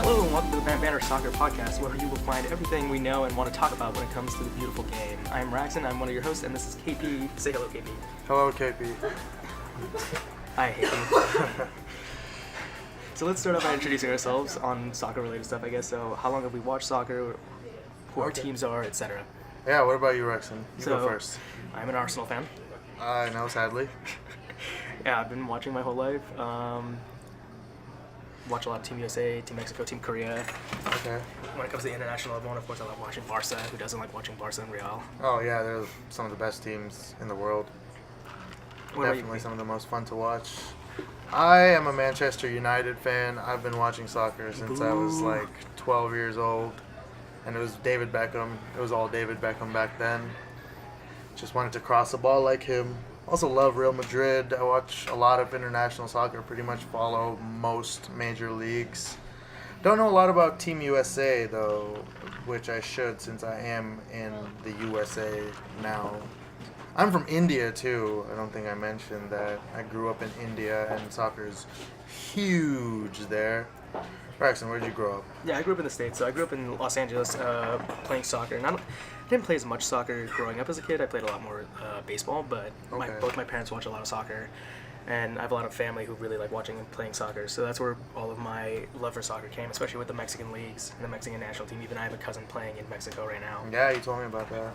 Hello and welcome to the Bam Banter Podcast, where you will find everything we know and want to talk about when it comes to the beautiful game. I'm Raxon, I'm one of your hosts, and this is KP. Say hello, KP. Hello, KP. I hate you. So let's start off by introducing ourselves on soccer-related stuff, I guess. So how long have we watched soccer, who our teams are, etc. Yeah, what about you, Raxon? You go first. I'm an Arsenal fan. I know, sadly. Yeah, I've been watching my whole life. Watch a lot of Team USA, Team Mexico, Team Korea. Okay. When it comes to the international level, of course, I love watching Barca. Who doesn't like watching Barca and Real? Oh, yeah, they're some of the best teams in the world. Definitely some of the most fun to watch. I am a Manchester United fan. I've been watching soccer since I was like 12 years old. And it was David Beckham. It was all David Beckham back then. Just wanted to cross the ball like him. Also love Real Madrid. I watch a lot of international soccer, pretty much follow most major leagues. Don't know a lot about Team USA, though, which I should since I am in the USA now. I'm from India, too. I don't think I mentioned that. I grew up in India, and soccer's huge there. Braxton, where did you grow up? Yeah, I grew up in the States. So I grew up in Los Angeles playing soccer. And I didn't play as much soccer growing up as a kid. I played a lot more baseball, but both my parents watch a lot of soccer. And I have a lot of family who really like watching and playing soccer. So that's where all of my love for soccer came, especially with the Mexican leagues and the Mexican national team. Even I have a cousin playing in Mexico right now. Yeah, you told me about that.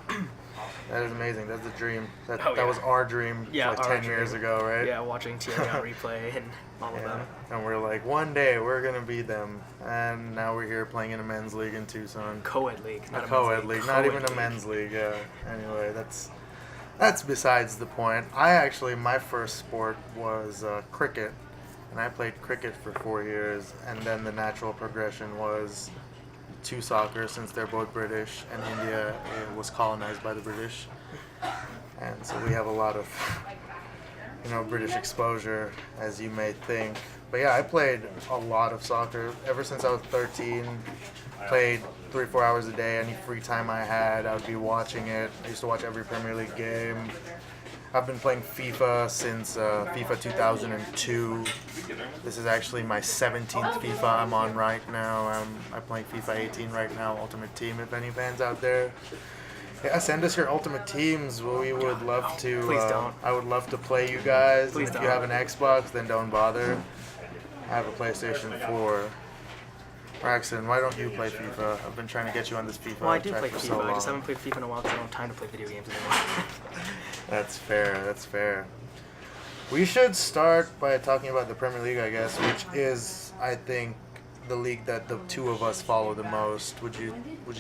That is amazing. That's the dream. That was our dream like 10 years ago, right? Yeah, watching Thierry Henry play and all of them. And we're like, one day we're going to beat them. And now we're here playing in a men's league in Tucson. Co-ed league. Not a co-ed league. Not even a men's league, yeah. Anyway, that's besides the point. My first sport was cricket, and I played cricket for 4 years, and then the natural progression was to soccer since they're both British, and India was colonized by the British, and so we have a lot of, British exposure, as you may think. But yeah, I played a lot of soccer ever since I was 13. Played 3-4 hours a day. Any free time I had, I would be watching it. I used to watch every Premier League game. I've been playing FIFA since FIFA 2002. This is actually my 17th FIFA I'm on right now. I'm playing FIFA 18 right now, Ultimate Team, if any fans out there. Yeah, send us your Ultimate Teams. We would love to. Please don't. I would love to play you guys. Please if don't. you have an Xbox, then don't bother. I have a PlayStation 4. Braxton, why don't you play FIFA? I've been trying to get you on this FIFA. Well, I do play for FIFA. so long. I just haven't played FIFA in a while because I don't have time to play video games anymore. That's fair. We should start by talking about the Premier League, I guess, which is, I think, the league that the two of us follow the most. Would you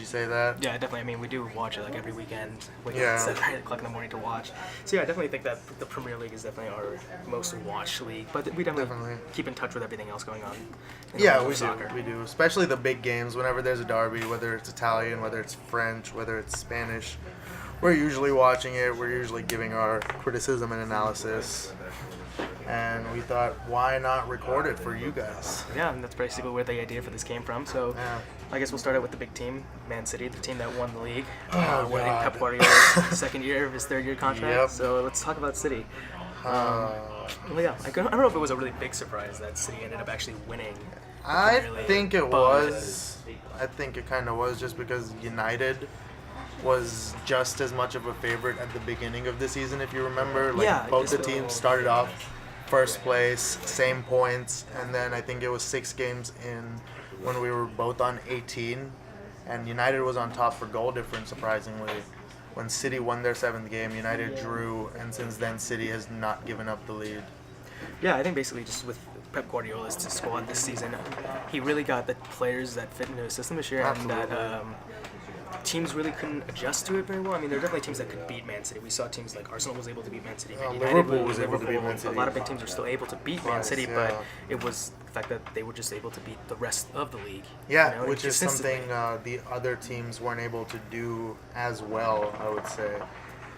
say that? Yeah, definitely. I mean, we do watch it like every weekend. Wake Yeah. up at 7 o'clock in the morning to watch. So yeah, I definitely think that the Premier League is definitely our most watched league. But we definitely keep in touch with everything else going on. Yeah, we do. Especially the big games. Whenever there's a derby, whether it's Italian, whether it's French, whether it's Spanish, we're usually watching it. We're usually giving our criticism and analysis. And we thought, why not record it for you guys? Yeah, and that's basically where the idea for this came from. So I guess we'll start out with the big team, Man City, the team that won the league. Winning Pep Guardiola's second year of his third-year contract. Yep. So let's talk about City. Well, yeah, I don't know if it was a really big surprise that City ended up actually winning. I think it was. I think it kind of was just because United was just as much of a favorite at the beginning of the season, if you remember. Both the teams started off first place, same points, and then I think it was 6 games in when we were both on 18, and United was on top for goal difference, surprisingly. When City won their 7th game, United drew, and since then City has not given up the lead. Yeah, I think basically just with Pep Guardiola's squad this season, he really got the players that fit into his system this year. Absolutely. And that teams really couldn't adjust to it very well. I mean, there are definitely teams that could beat Man City. We saw teams like Arsenal was able to beat Man City. Liverpool was able to beat Man City. A lot of big teams are still able to beat Man City, but it was the fact that they were just able to beat the rest of the league. Yeah, which is something the other teams weren't able to do as well, I would say.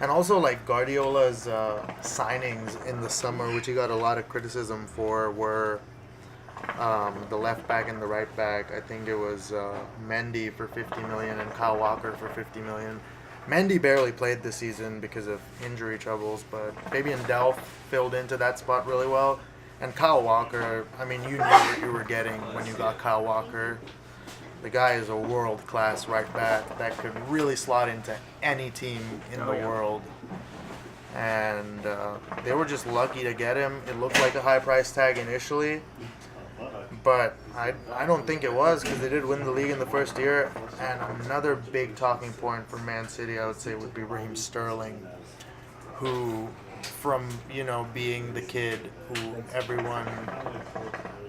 And also, like, Guardiola's signings in the summer, which he got a lot of criticism for, were the left back and the right back. I think it was Mendy for $50 million and Kyle Walker for $50 million. Mendy barely played this season because of injury troubles, but Fabian Delph filled into that spot really well. And Kyle Walker, I mean, you knew what you were getting when you got Kyle Walker. the guy is a world-class right back that could really slot into any team in the world. And they were just lucky to get him. It looked like a high price tag initially, but I don't think it was, because they did win the league in the first year. And another big talking point for Man City, I would say, would be Raheem Sterling, who, from, being the kid who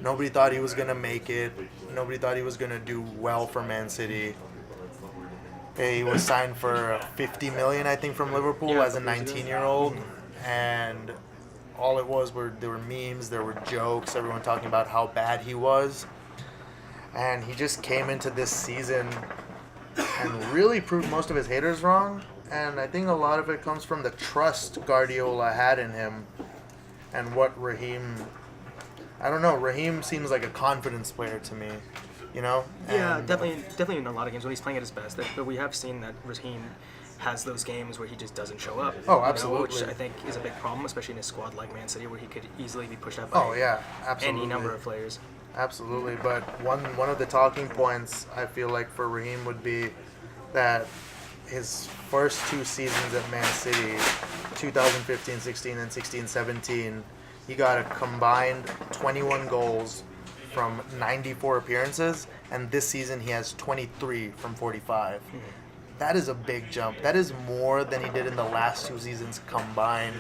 nobody thought he was going to make it, nobody thought he was going to do well for Man City. He was signed for $50 million, I think, from Liverpool as a 19-year-old, and all it was there were memes, there were jokes, everyone talking about how bad he was, and he just came into this season and really proved most of his haters wrong. And I think a lot of it comes from the trust Guardiola had in him, and what Raheem seems like a confidence player to me. Yeah, definitely in a lot of games when he's playing at his best. But we have seen that Raheem has those games where he just doesn't show up. Oh, absolutely. Which I think is a big problem, especially in a squad like Man City, where he could easily be pushed out by any number of players. Absolutely, but one of the talking points I feel like for Raheem would be that his first 2 seasons at Man City, 2015-16 and 16-17, he got a combined 21 goals from 94 appearances, and this season he has 23 from 45. That is a big jump. That is more than he did in the last 2 seasons combined.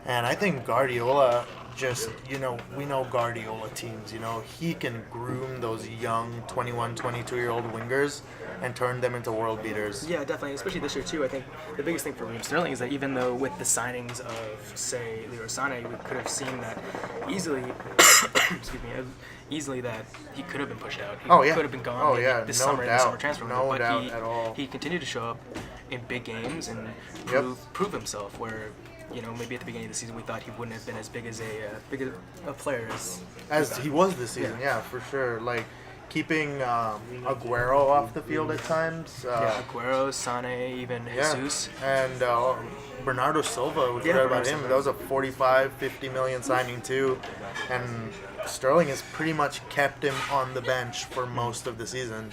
And I think Guardiola we know Guardiola teams, he can groom those young 21, 22-year-old wingers and turn them into world beaters. Yeah, definitely, especially this year too. I think the biggest thing for Raheem Sterling is that even though with the signings of, say, Leroy Sané, we could have seen that easily, easily that he could have been pushed out. He could have been gone this summer in the summer transfer window. No doubt at all. He continued to show up in big games and prove himself, where maybe at the beginning of the season we thought he wouldn't have been as big as a player as he was this season. Yeah, for sure. Like keeping Aguero off the field at times. Aguero, Sané, even Jesus. And Bernardo Silva, we forgot about him. That was a 45, 50 million signing too. And Sterling has pretty much kept him on the bench for most of the season.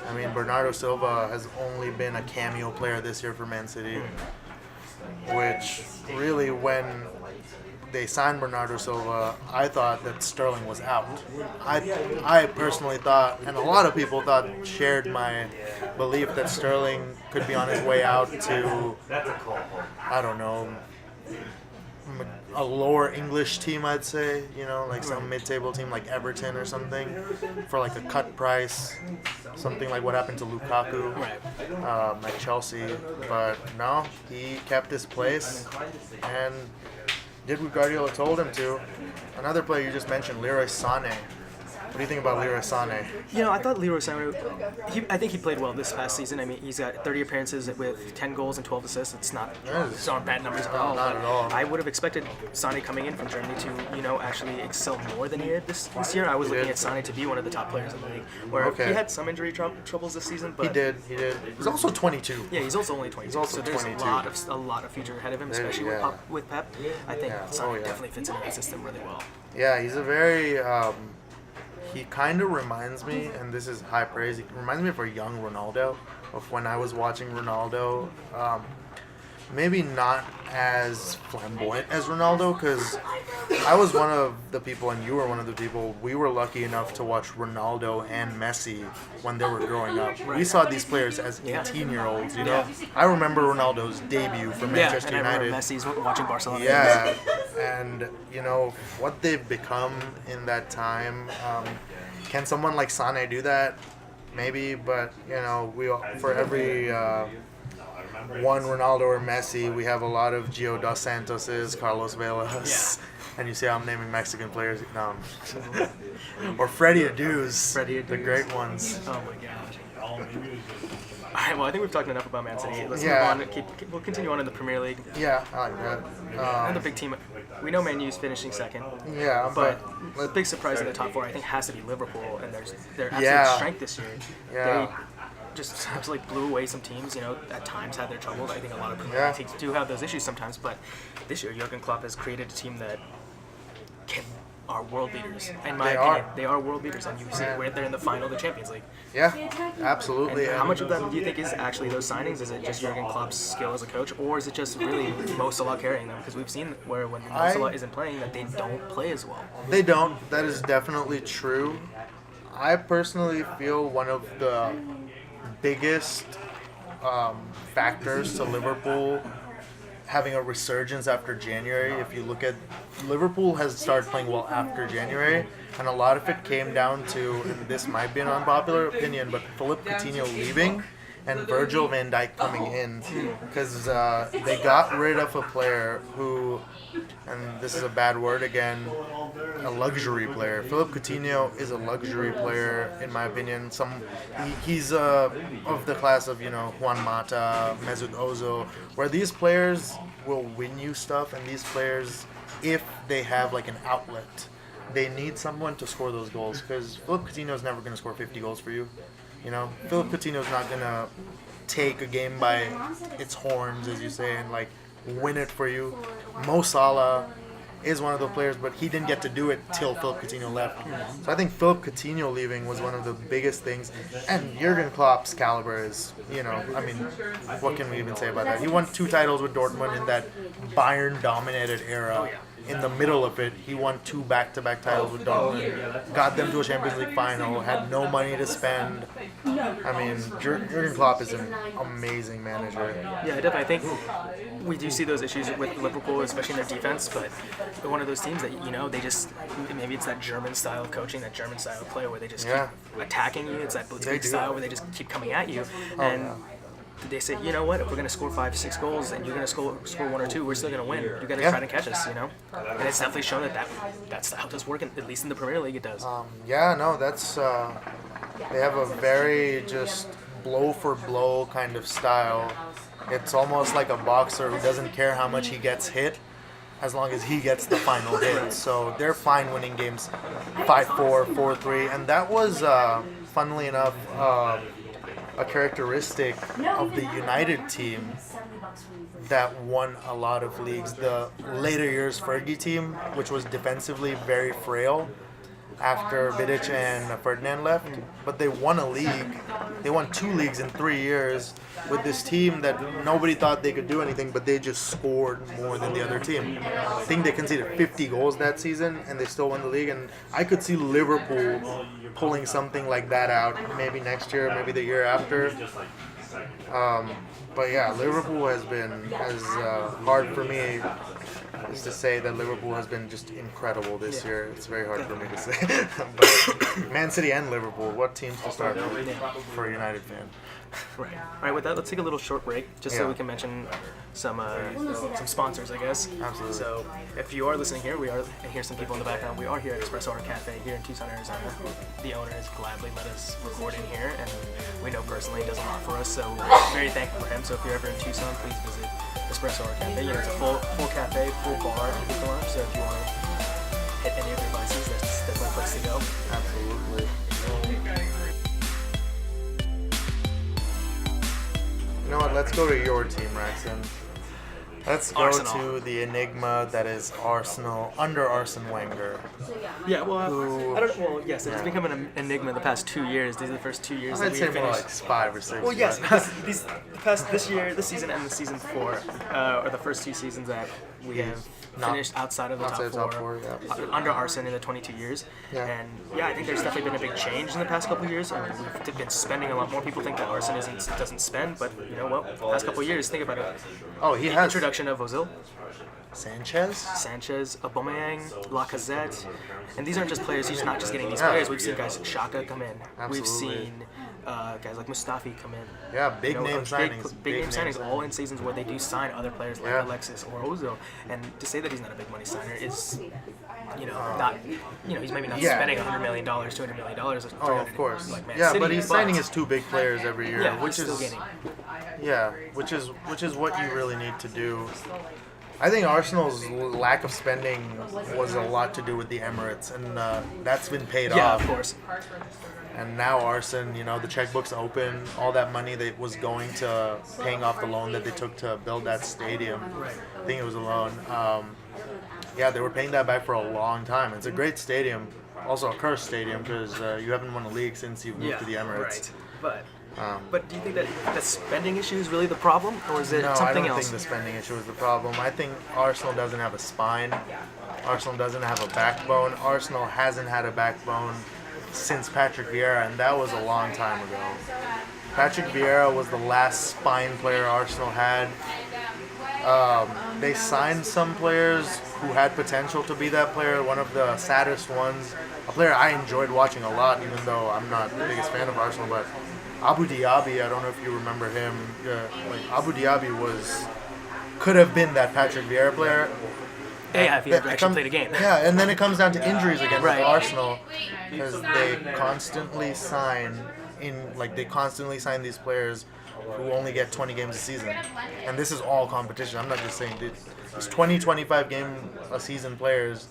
I mean, Bernardo Silva has only been a cameo player this year for Man City, which really, when they signed Bernardo Silva, I thought that Sterling was out. I personally thought, and a lot of people shared my belief that Sterling could be on his way out to, I don't know, a lower English team, I'd say, like some mid-table team like Everton or something, for like a cut price, something like what happened to Lukaku at Chelsea. But no, he kept his place and did what Guardiola told him to. Another player you just mentioned, Leroy Sané. What do you think about Leroy Sané? I thought Leroy Sané, I think he played well this past season. I mean, he's got 30 appearances with 10 goals and 12 assists. It's not bad numbers at all. Not at all. I would have expected Sané coming in from Germany to, actually excel more than he did this year. I was looking at Sané to be one of the top players in the league, where he had some injury troubles this season. But He did. He's also 22. Yeah, he's also only 22. So there's 22. a lot of future ahead of him, especially with Pep. I think Sané definitely fits into the system really well. Yeah, he's a very... he kind of reminds me, and this is high praise, he reminds me of a young Ronaldo, of when I was watching Ronaldo. Maybe not as flamboyant as Ronaldo, because I was one of the people, and you were one of the people, we were lucky enough to watch Ronaldo and Messi when they were growing up. We saw these players as 18-year-olds, I remember Ronaldo's debut for Manchester United. I remember Messi's watching Barcelona. Yeah, and, what they've become in that time. Can someone like Sané do that? Maybe, but, for every... one Ronaldo or Messi, we have a lot of Gio Dos Santoses, Carlos Velas, and you see how I'm naming Mexican players. No, or Freddie Adu's, the great ones. Oh my gosh. All right, well, I think we've talked enough about Man City. Let's move on. We'll continue on in the Premier League. Yeah, I like that. Another big team. We know Man U's finishing second. Yeah, but the big surprise in the top four, I think, has to be Liverpool and their absolute strength this year. Yeah. They just absolutely blew away some teams, at times had their troubles. I think a lot of Premier League teams do have those issues sometimes, but this year Jurgen Klopp has created a team that can are world beaters. In my opinion, they are world beaters, and you see where they're in the final of the Champions League. Yeah, absolutely. And how much of that do you think is actually those signings? Is it just Jurgen Klopp's skill as a coach, or is it just really Mo Salah carrying them? Because we've seen where when Mo Salah isn't playing, that they don't play as well. They don't. That is definitely true. I personally feel one of the biggest factors to Liverpool having a resurgence after January. If you look at Liverpool has started playing well after January, and a lot of it came down to, and this might be an unpopular opinion, but Philippe Coutinho leaving and Virgil van Dijk coming in, because they got rid of a player who, and this is a bad word again, a luxury player. Philippe Coutinho is a luxury player, in my opinion. He's of the class of, Juan Mata, Mesut Ozil, where these players will win you stuff, and these players, if they have like an outlet, they need someone to score those goals, because Philippe Coutinho is never going to score 50 goals for you. Philippe Coutinho's not going to take a game by its horns, as you say, and like win it for you. Mo Salah is one of those players, but he didn't get to do it till Philippe Coutinho left. So I think Philippe Coutinho leaving was one of the biggest things. And Jurgen Klopp's caliber is, what can we even say about that? He won 2 titles with Dortmund in that Bayern-dominated era. In the middle of it, he won 2 back-to-back titles with Dortmund, got them to a Champions League final, had no money to spend. Jurgen Klopp is an amazing manager. Yeah, definitely. I think we do see those issues with Liverpool, especially in their defense, but they're one of those teams that, they just, maybe it's that German style of coaching, that German style of play where they just keep attacking you. It's that Blitzkrieg style where they just keep coming at you. They say, you know what, if we're going to score 5-6 goals and you're going to score 1 or 2, we're still going to win. You got to try to catch us, And it's definitely shown that style does work, at least in the Premier League it does. That's, they have a very just blow-for-blow kind of style. It's almost like a boxer who doesn't care how much he gets hit as long as he gets the final hit. So they're fine winning games 5-4, 4-3. And that was, funnily enough, a characteristic of the United team that won a lot of leagues. The later years Fergie team, which was defensively very frail after Vidic and Ferdinand left, but they won a league. They won 2 leagues in 3 years with this team that nobody thought they could do anything, but they just scored more than the other team. I think they conceded 50 goals that season, and they still won the league. And I could see Liverpool pulling something like that out, maybe next year, maybe the year after. But yeah, Liverpool has been hard for me is to say that Liverpool has been just incredible this year. It's very hard for me to say. But Man City and Liverpool, what teams to start for a United fan? Right. All right, with that, let's take a little short break just so we can mention some sponsors, I guess. Absolutely. So if you are listening here, and hear some people in the background, we are here at Espresso Art Cafe here in Tucson, Arizona. The owner has gladly let us record in here, and we know personally he does a lot for us, so we're very thankful for him. So if you're ever in Tucson, please visit Espresso Art Cafe. It's a full cafe, full bar, and people lunch, so if you want to hit any of their vices, that's definitely a place to go. Absolutely. You know what? Let's go to your team, Raxon. Let's go Arsenal. to the enigma that is Arsenal under Arsene Wenger. Yeah, well, I don't know. Well, yes, it's become an enigma the past 2 years. These are the first 2 years I'd that say we've more finished. like 5 or 6. Well, yes, because this season, and the season before, are the first 2 seasons that we have finished outside of the top four under Arsene in the 22 years. Yeah. And yeah, I think there's definitely been a big change in the past couple of years. I mean, we've been spending a lot more. People think that Arsene doesn't spend, but you know what? The past couple of years, think about it. Oh, he the has. Introduction of Ozil, Sanchez, Aubameyang, Lacazette, and these aren't just players. He's not just getting these players. We've seen guys Xhaka come in. Absolutely. We've seen guys like Mustafi come in. Yeah, big name signings. Big name signings, all in seasons where they do sign other players like Alexis or Ozil. And to say that he's not a big money signer is, not, he's maybe not spending $100 million, $200 million. Oh, of course. Like Man yeah, City, but he's signing his 2 big players every year, which is still gaining. Yeah, which is what you really need to do. I think Arsenal's lack of spending was a lot to do with the Emirates, and that's been paid off. Yeah, of course. And now Arsenal, the checkbook's open. All that money that was going to paying off the loan that they took to build that stadium. Right. I think it was a loan. They were paying that back for a long time. It's a great stadium. Also a cursed stadium because you haven't won a league since you moved to the Emirates. Right. But do you think that the spending issue is really the problem, or is it something else? No, I don't think the spending issue is the problem. I think Arsenal doesn't have a spine. Arsenal doesn't have a backbone. Arsenal hasn't had a backbone since Patrick Vieira, and that was a long time ago. Patrick Vieira was the last spine player Arsenal had. They signed some players who had potential to be that player. One of the saddest ones, a player I enjoyed watching a lot, even though I'm not the biggest fan of Arsenal, but Abu Diaby, I don't know if you remember him. Abu Diaby could have been that Patrick Vieira player. Yeah, if he had actually played a game. Yeah, and then it comes down to injuries again with Arsenal, because they constantly sign these players who only get 20 games a season. And this is all competition. I'm not just saying these 20, 25 game a season players.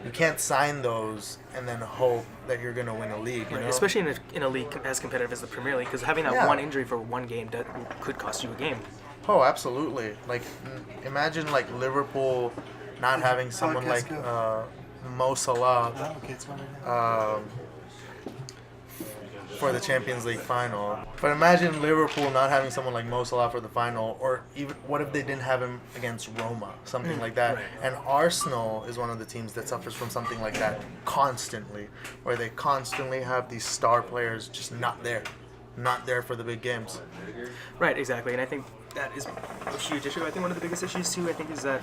You can't sign those and then hope that you're going to win a league. You know? Especially in a league as competitive as the Premier League, because having that one injury for one game could cost you a game. Oh, absolutely. Imagine Liverpool not having someone like Mo Salah for the Champions League final. But imagine Liverpool not having someone like Mo Salah for the final, or even what if they didn't have him against Roma, something like that. Right. And Arsenal is one of the teams that suffers from something like that constantly, where they constantly have these star players just not there for the big games. Right, exactly. And I think that is a huge issue. I think one of the biggest issues too, is that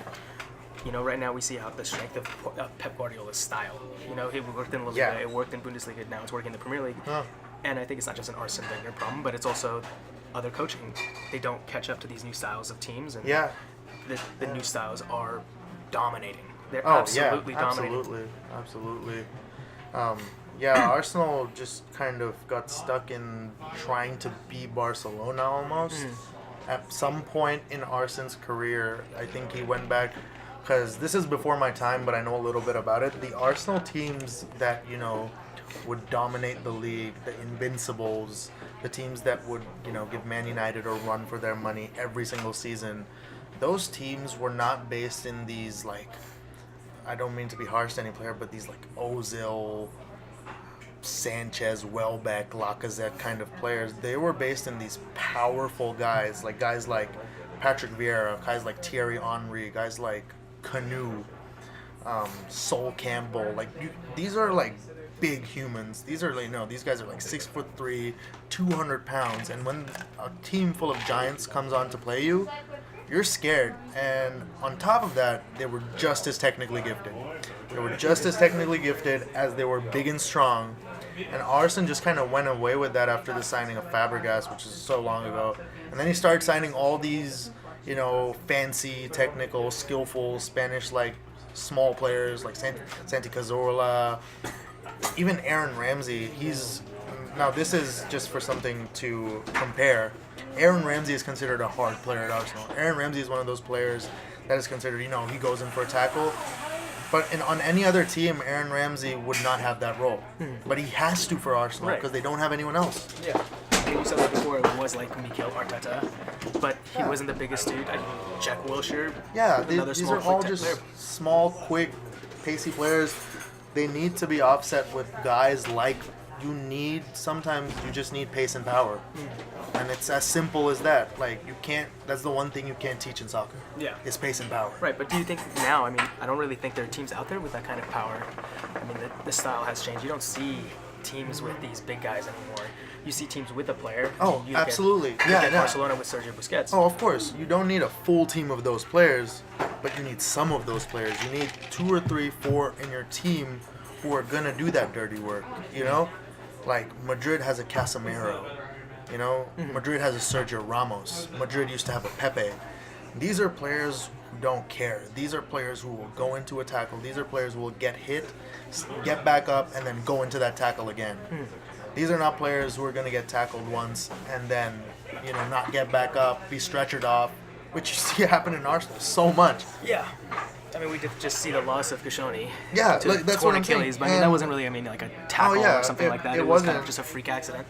right now we see how the strength of Pep Guardiola's style. It worked in La Liga, it worked in Bundesliga, now it's working in the Premier League. And I think it's not just an Arsene Wenger problem, but it's also other coaching. They don't catch up to these new styles of teams, and the new styles are dominating. They're absolutely dominating. Absolutely. Arsenal just kind of got stuck in trying to be Barcelona almost. At some point in Arsene's career, I think he went back, because this is before my time, but I know a little bit about it. The Arsenal teams that, would dominate the league, the Invincibles, the teams that would, give Man United a run for their money every single season, those teams were not based in these, I don't mean to be harsh to any player, but these, Ozil, Sanchez, Welbeck, Lacazette kind of players. They were based in these powerful guys like Patrick Vieira, guys like Thierry Henry, guys like Canu, Sol Campbell. These are big humans. These are these guys are 6'3", 200 pounds, and when a team full of giants comes on to play you, you're scared. And on top of that, they were just as technically gifted. They were just as technically gifted as they were big and strong. And Arsene just kind of went away with that after the signing of Fabregas, which is so long ago. And then he started signing all these, fancy, technical, skillful Spanish small players like Santi Cazorla, even Aaron Ramsey. Now this is just for something to compare. Aaron Ramsey is considered a hard player at Arsenal. Aaron Ramsey is one of those players that is considered, he goes in for a tackle. But on any other team, Aaron Ramsey would not have that role. But he has to for Arsenal because they don't have anyone else. Yeah. You said that before, it was like Mikel Arteta, but he wasn't the biggest dude. Jack Wilshere. Yeah, these are all just small, quick, pacey players. They need to be offset with guys sometimes you just need pace and power. And it's as simple as that. That's the one thing you can't teach in soccer. Yeah. Is pace and power. Right, but do you think now, I don't really think there are teams out there with that kind of power. The style has changed. You don't see teams with these big guys anymore. You see teams with a player. Oh, absolutely. You get Barcelona with Sergio Busquets. Oh, of course. You don't need a full team of those players, but you need some of those players. You need 2 or 3, 4 in your team who are going to do that dirty work, Madrid has a Casemiro, Madrid has a Sergio Ramos. Madrid used to have a Pepe. These are players who don't care. These are players who will go into a tackle. These are players who will get hit, get back up, and then go into that tackle again. These are not players who are going to get tackled once and then, not get back up, be stretchered off, which you see happen in Arsenal so much. Yeah. I mean, we did just see the loss of Koscielny. Yeah, to like, that's what I'm Achilles, saying. but I mean, that wasn't really, like a tackle or something like that. It was kind of just a freak accident.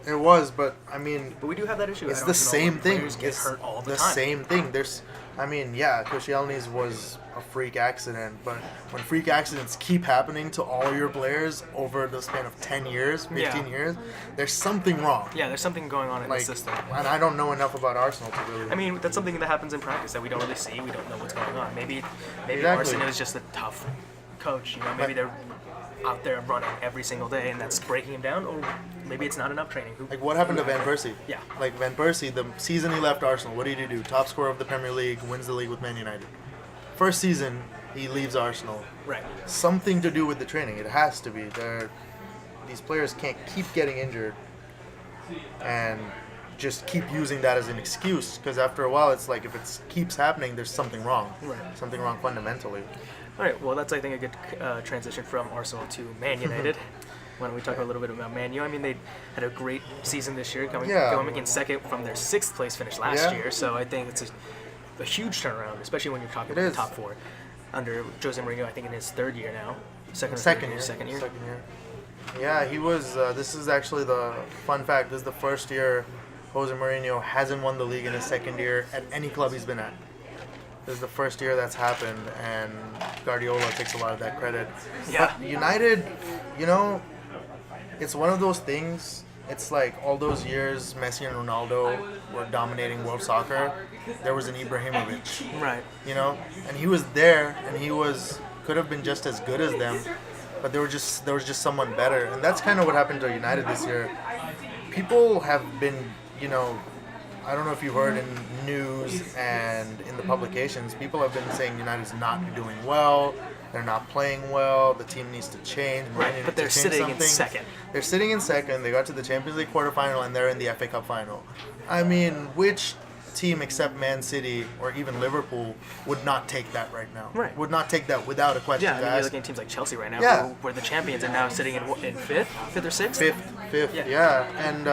It was, but I mean... But we do have that issue. It's the same thing. Get hurt all the time. Same thing. Koscielny's was a freak accident, but when freak accidents keep happening to all your players over the span of 10 years, 15 years, there's something wrong. Yeah, there's something going on in the system. And I don't know enough about Arsenal to really... I mean, that's something that happens in practice that we don't really see. We don't know what's going on. Maybe exactly. Arsenal is just a tough coach. Maybe they're out there running every single day, and that's breaking him down, or maybe it's not enough training. Like what happened to Van Persie? Yeah. Like Van Persie, the season he left Arsenal, what did he do? Top scorer of the Premier League, wins the league with Man United. First season, he leaves Arsenal. Right. Something to do with the training. It has to be. These players can't keep getting injured and just keep using that as an excuse, because after a while, it's like if it keeps happening, there's something wrong. Right. Something wrong fundamentally. All right, well, that's, I think, a good transition from Arsenal to Man United. Why don't we talk a little bit about Man U? I mean, they had a great season this year, coming in second from their 6th place finish last year. So I think it's a huge turnaround, especially when you're talking about the top 4. Under Jose Mourinho, I think in his 3rd year now. Second year. Yeah, he was. This is actually the fun fact. This is the first year Jose Mourinho hasn't won the league in his 2nd year at any club he's been at. This is the first year that's happened, and Guardiola takes a lot of that credit. Yeah. But United, it's one of those things. It's like all those years Messi and Ronaldo were dominating world soccer. There was an Ibrahimovic. Right. And he was there, and he could have been just as good as them, but there was just someone better. And that's kind of what happened to United this year. People have been, I don't know if you've heard in news and in the publications, people have been saying United's not doing well, they're not playing well, the team needs to change. Right, but they're sitting in second. They're sitting in second, they got to the Champions League quarterfinal, and they're in the FA Cup final. I mean, which team except Man City or even Liverpool would not take that right now? Right. Would not take that without a question. Yeah, I mean, you're looking at teams like Chelsea right now, who were the champions and now sitting in 5th or 6th? Fifth, yeah. And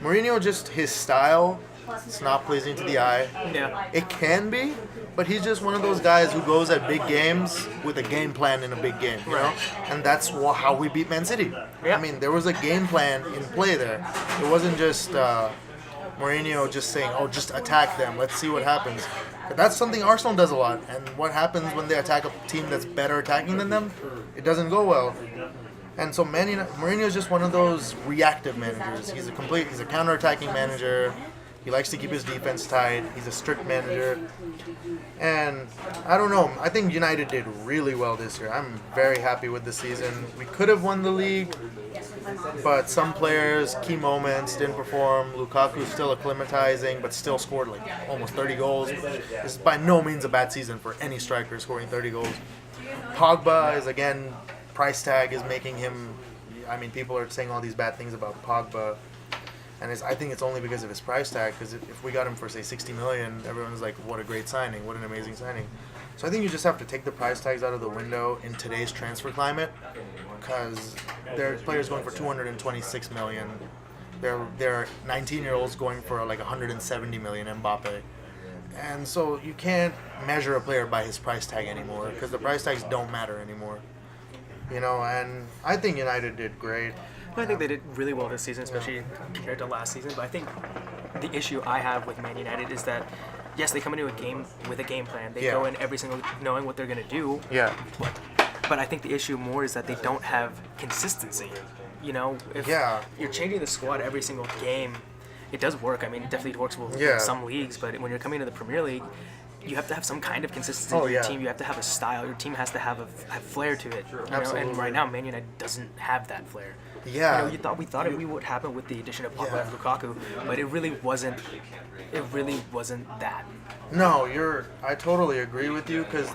Mourinho, just his style, it's not pleasing to the eye. Yeah. It can be, but he's just one of those guys who goes at big games with a game plan in a big game, you know? And that's how we beat Man City. Yeah. I mean, there was a game plan in play there. It wasn't just Mourinho just saying, just attack them, let's see what happens. But that's something Arsenal does a lot. And what happens when they attack a team that's better attacking than them? It doesn't go well. And so Mourinho is just one of those reactive managers. He's a counter-attacking manager. He likes to keep his defense tight. He's a strict manager. And I don't know. I think United did really well this year. I'm very happy with the season. We could have won the league, but some players, key moments, didn't perform. Lukaku's still acclimatizing, but still scored like almost 30 goals. This is by no means a bad season for any striker scoring 30 goals. Pogba is, again, price tag is making him... I mean, people are saying all these bad things about Pogba. And I think it's only because of his price tag, because if we got him for, say, 60 million, everyone's like, what a great signing, what an amazing signing. So I think you just have to take the price tags out of the window in today's transfer climate, because there are players going for 226 million. There are 19-year-olds going for like 170 million, Mbappe. And so you can't measure a player by his price tag anymore, because the price tags don't matter anymore. And I think United did great. I think they did really well this season, especially compared to last season. But I think the issue I have with Man United is that, yes, they come into a game with a game plan. They go in every single knowing what they're going to do. Yeah. But I think the issue more is that they don't have consistency. If you're changing the squad every single game, it does work. I mean, it definitely works well in some leagues. But when you're coming to the Premier League, you have to have some kind of consistency in your team. You have to have a style. Your team has to have a flair to it. Absolutely. And right now, Man United doesn't have that flair. Yeah. We thought it would happen with the addition of Pogba and Lukaku, but it really wasn't. It really wasn't that. No, I totally agree with you, because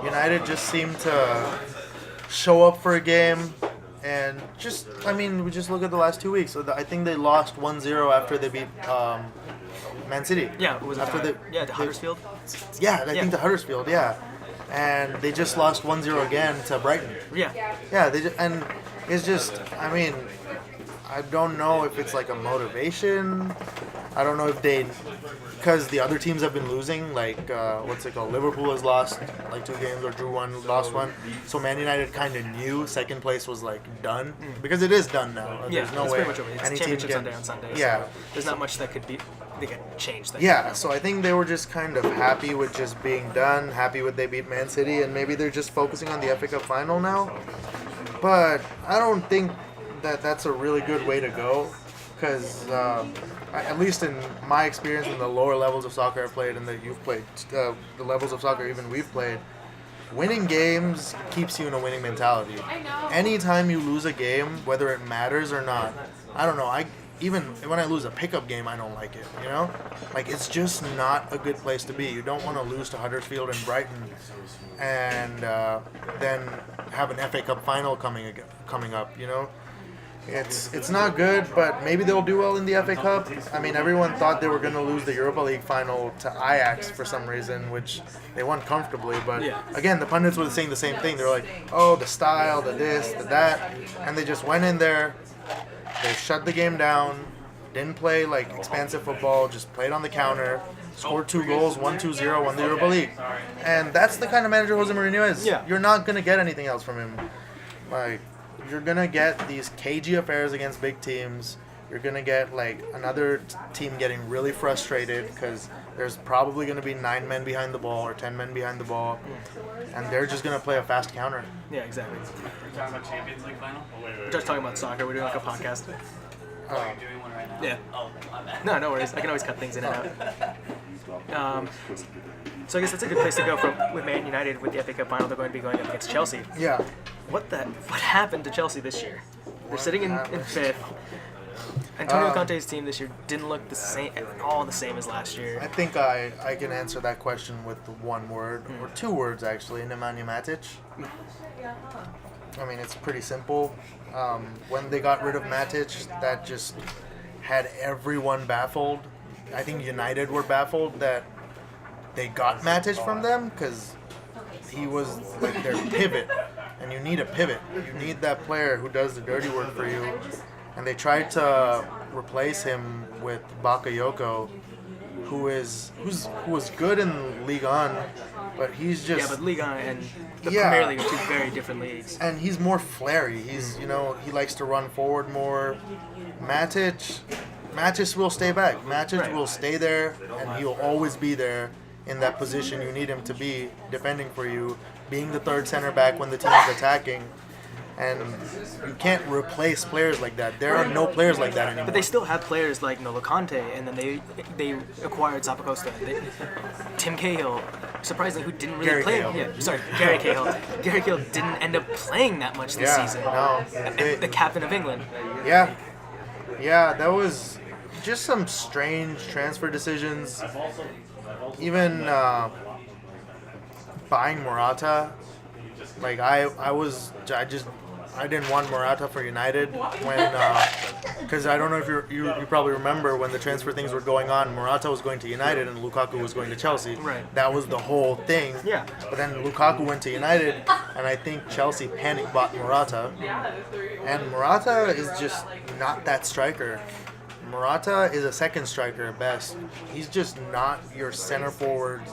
United just seemed to show up for a game, and we just look at the last 2 weeks. So I think they lost 1-0 after they beat Man City. Yeah, was it to Huddersfield? I think to Huddersfield. Yeah, and they just lost 1-0 again to Brighton. Yeah. Yeah, and it's just, I don't know if it's like a motivation. I don't know if they because the other teams have been losing, like, what's it called? Liverpool has lost, like, 2 games or drew 1, lost 1. So Man United kind of knew second place was, like, done. Because it is done now. Yeah, There's no it's way pretty much over. It's any team championship can... Sunday on Sunday. Yeah. So there's not much that could be... They could change that. Yeah, so I think they were just kind of happy with just being done, happy with they beat Man City, and maybe they're just focusing on the FA Cup final now. But I don't think that that's a really good way to go, because at least in my experience in the lower levels of soccer I've played and that you've played, the levels of soccer even we've played, winning games keeps you in a winning mentality. Anytime you lose a game, whether it matters or not, I don't know, even when I lose a pickup game, I don't like it, you know? Like, it's just not a good place to be. You don't want to lose to Huddersfield and Brighton and then have an FA Cup final coming up, you know? It's not good, but maybe they'll do well in the FA Cup. I mean, everyone thought they were going to lose the Europa League final to Ajax for some reason, which they won comfortably. But again, the pundits were saying the same thing. They were like, oh, the style, the this, the that. And they just went in there. They shut the game down, didn't play like expansive football, just played on the counter, scored 2 goals, 1-2-0, won the Europa League. And that's the kind of manager Jose Mourinho is. Yeah. You're not going to get anything else from him. Like, you're going to get these cagey affairs against big teams. You're going to get like another team getting really frustrated because there's probably going to be 9 men behind the ball or 10 men behind the ball. And they're just going to play a fast counter. Yeah, exactly. We're talking about Champions League final? We're just talking about soccer. We're doing like a podcast. Oh, you're doing one right now? Yeah. Oh, my bad. No worries. I can always cut things in and out. So I guess that's a good place to go with Man United with the FA Cup final. They're going to be going up against Chelsea. Yeah. What happened to Chelsea this year? They're sitting in 5th. Antonio Conte's team this year didn't look the same as last year. I think I can answer that question with 1 word, or 2 words actually, Nemanja Matic. I mean, it's pretty simple. When they got rid of Matic, that just had everyone baffled. I think United were baffled that they got Matic from them because he was like their pivot, and you need a pivot. You need that player who does the dirty work for you. And they tried to replace him with Bakayoko, who was good in Ligue 1, but he's just... Yeah, but Ligue 1 and the Premier League are 2 very different leagues. And he's more flary. He's, he likes to run forward more. Matic will stay back. Matic will stay there, and he'll always be there in that position you need him to be, defending for you, being the 3rd center back when the team is attacking. And you can't replace players like that. There are no players like that anymore. But they still have players like N'Golo Kante, and then they acquired Zappacosta. Tim Cahill, surprisingly, who didn't really play. Cahill. Yeah, sorry, Gary Cahill. Gary Cahill didn't end up playing that much this season. No. The captain of England. Yeah, that was just some strange transfer decisions. Even buying Morata. Like I didn't want Morata for United when, because I don't know if you probably remember when the transfer things were going on. Morata was going to United and Lukaku was going to Chelsea. Right. That was the whole thing. Yeah. But then Lukaku went to United, and I think Chelsea panic bought Morata. And Morata is just not that striker. Morata is a second striker at best. He's just not your center forward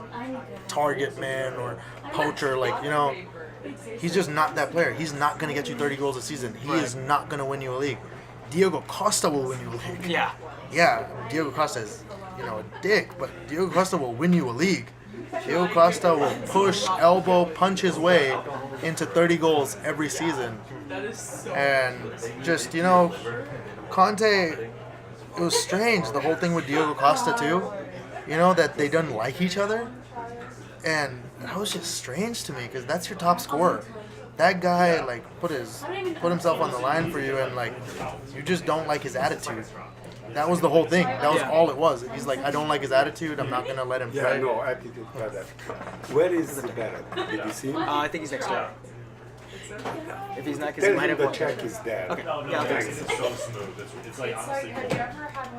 target man or poacher, he's just not that player. He's not going to get you 30 goals a season. He is not going to win you a league. Diego Costa will win you a league. Yeah. Yeah, Diego Costa is, a dick, but Diego Costa will win you a league. Diego Costa will push, elbow, punch his way into 30 goals every season. And just, Conte, it was strange, the whole thing with Diego Costa too. That they didn't like each other. And that was just strange to me because that's your top scorer. That guy put himself on the line for you, and you just don't like his attitude. That was the whole thing. That was all it was. He's like, I don't like his attitude. I'm not gonna let him play. Yeah, no attitude for that. Where is Barrett? Did you see him? I think he's next door. If he's not, because he Tell might him have the check is there. Okay. Yeah, It's so smooth. It's like honestly cool.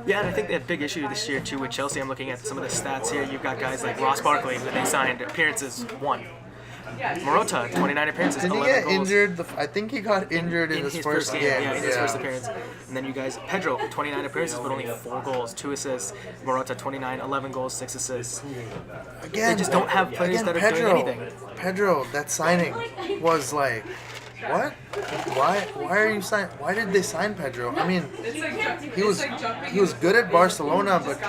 Yeah, and I think they had a big issue this year too with Chelsea. I'm looking at some of the stats here. You've got guys like Ross Barkley, who they signed appearances 1. Morata, 29 appearances, Didn't he 11 get goals. injured? I think he got injured in his first game. Yeah, in his first appearance. And then you guys, Pedro, 29 appearances, but only 4 goals, 2 assists. Morata, 29, 11 goals, 6 assists. Again, They just don't have players that are doing anything. Pedro, that signing was like, what? Why are you sign? Why did they sign Pedro? I mean, he was good at Barcelona, but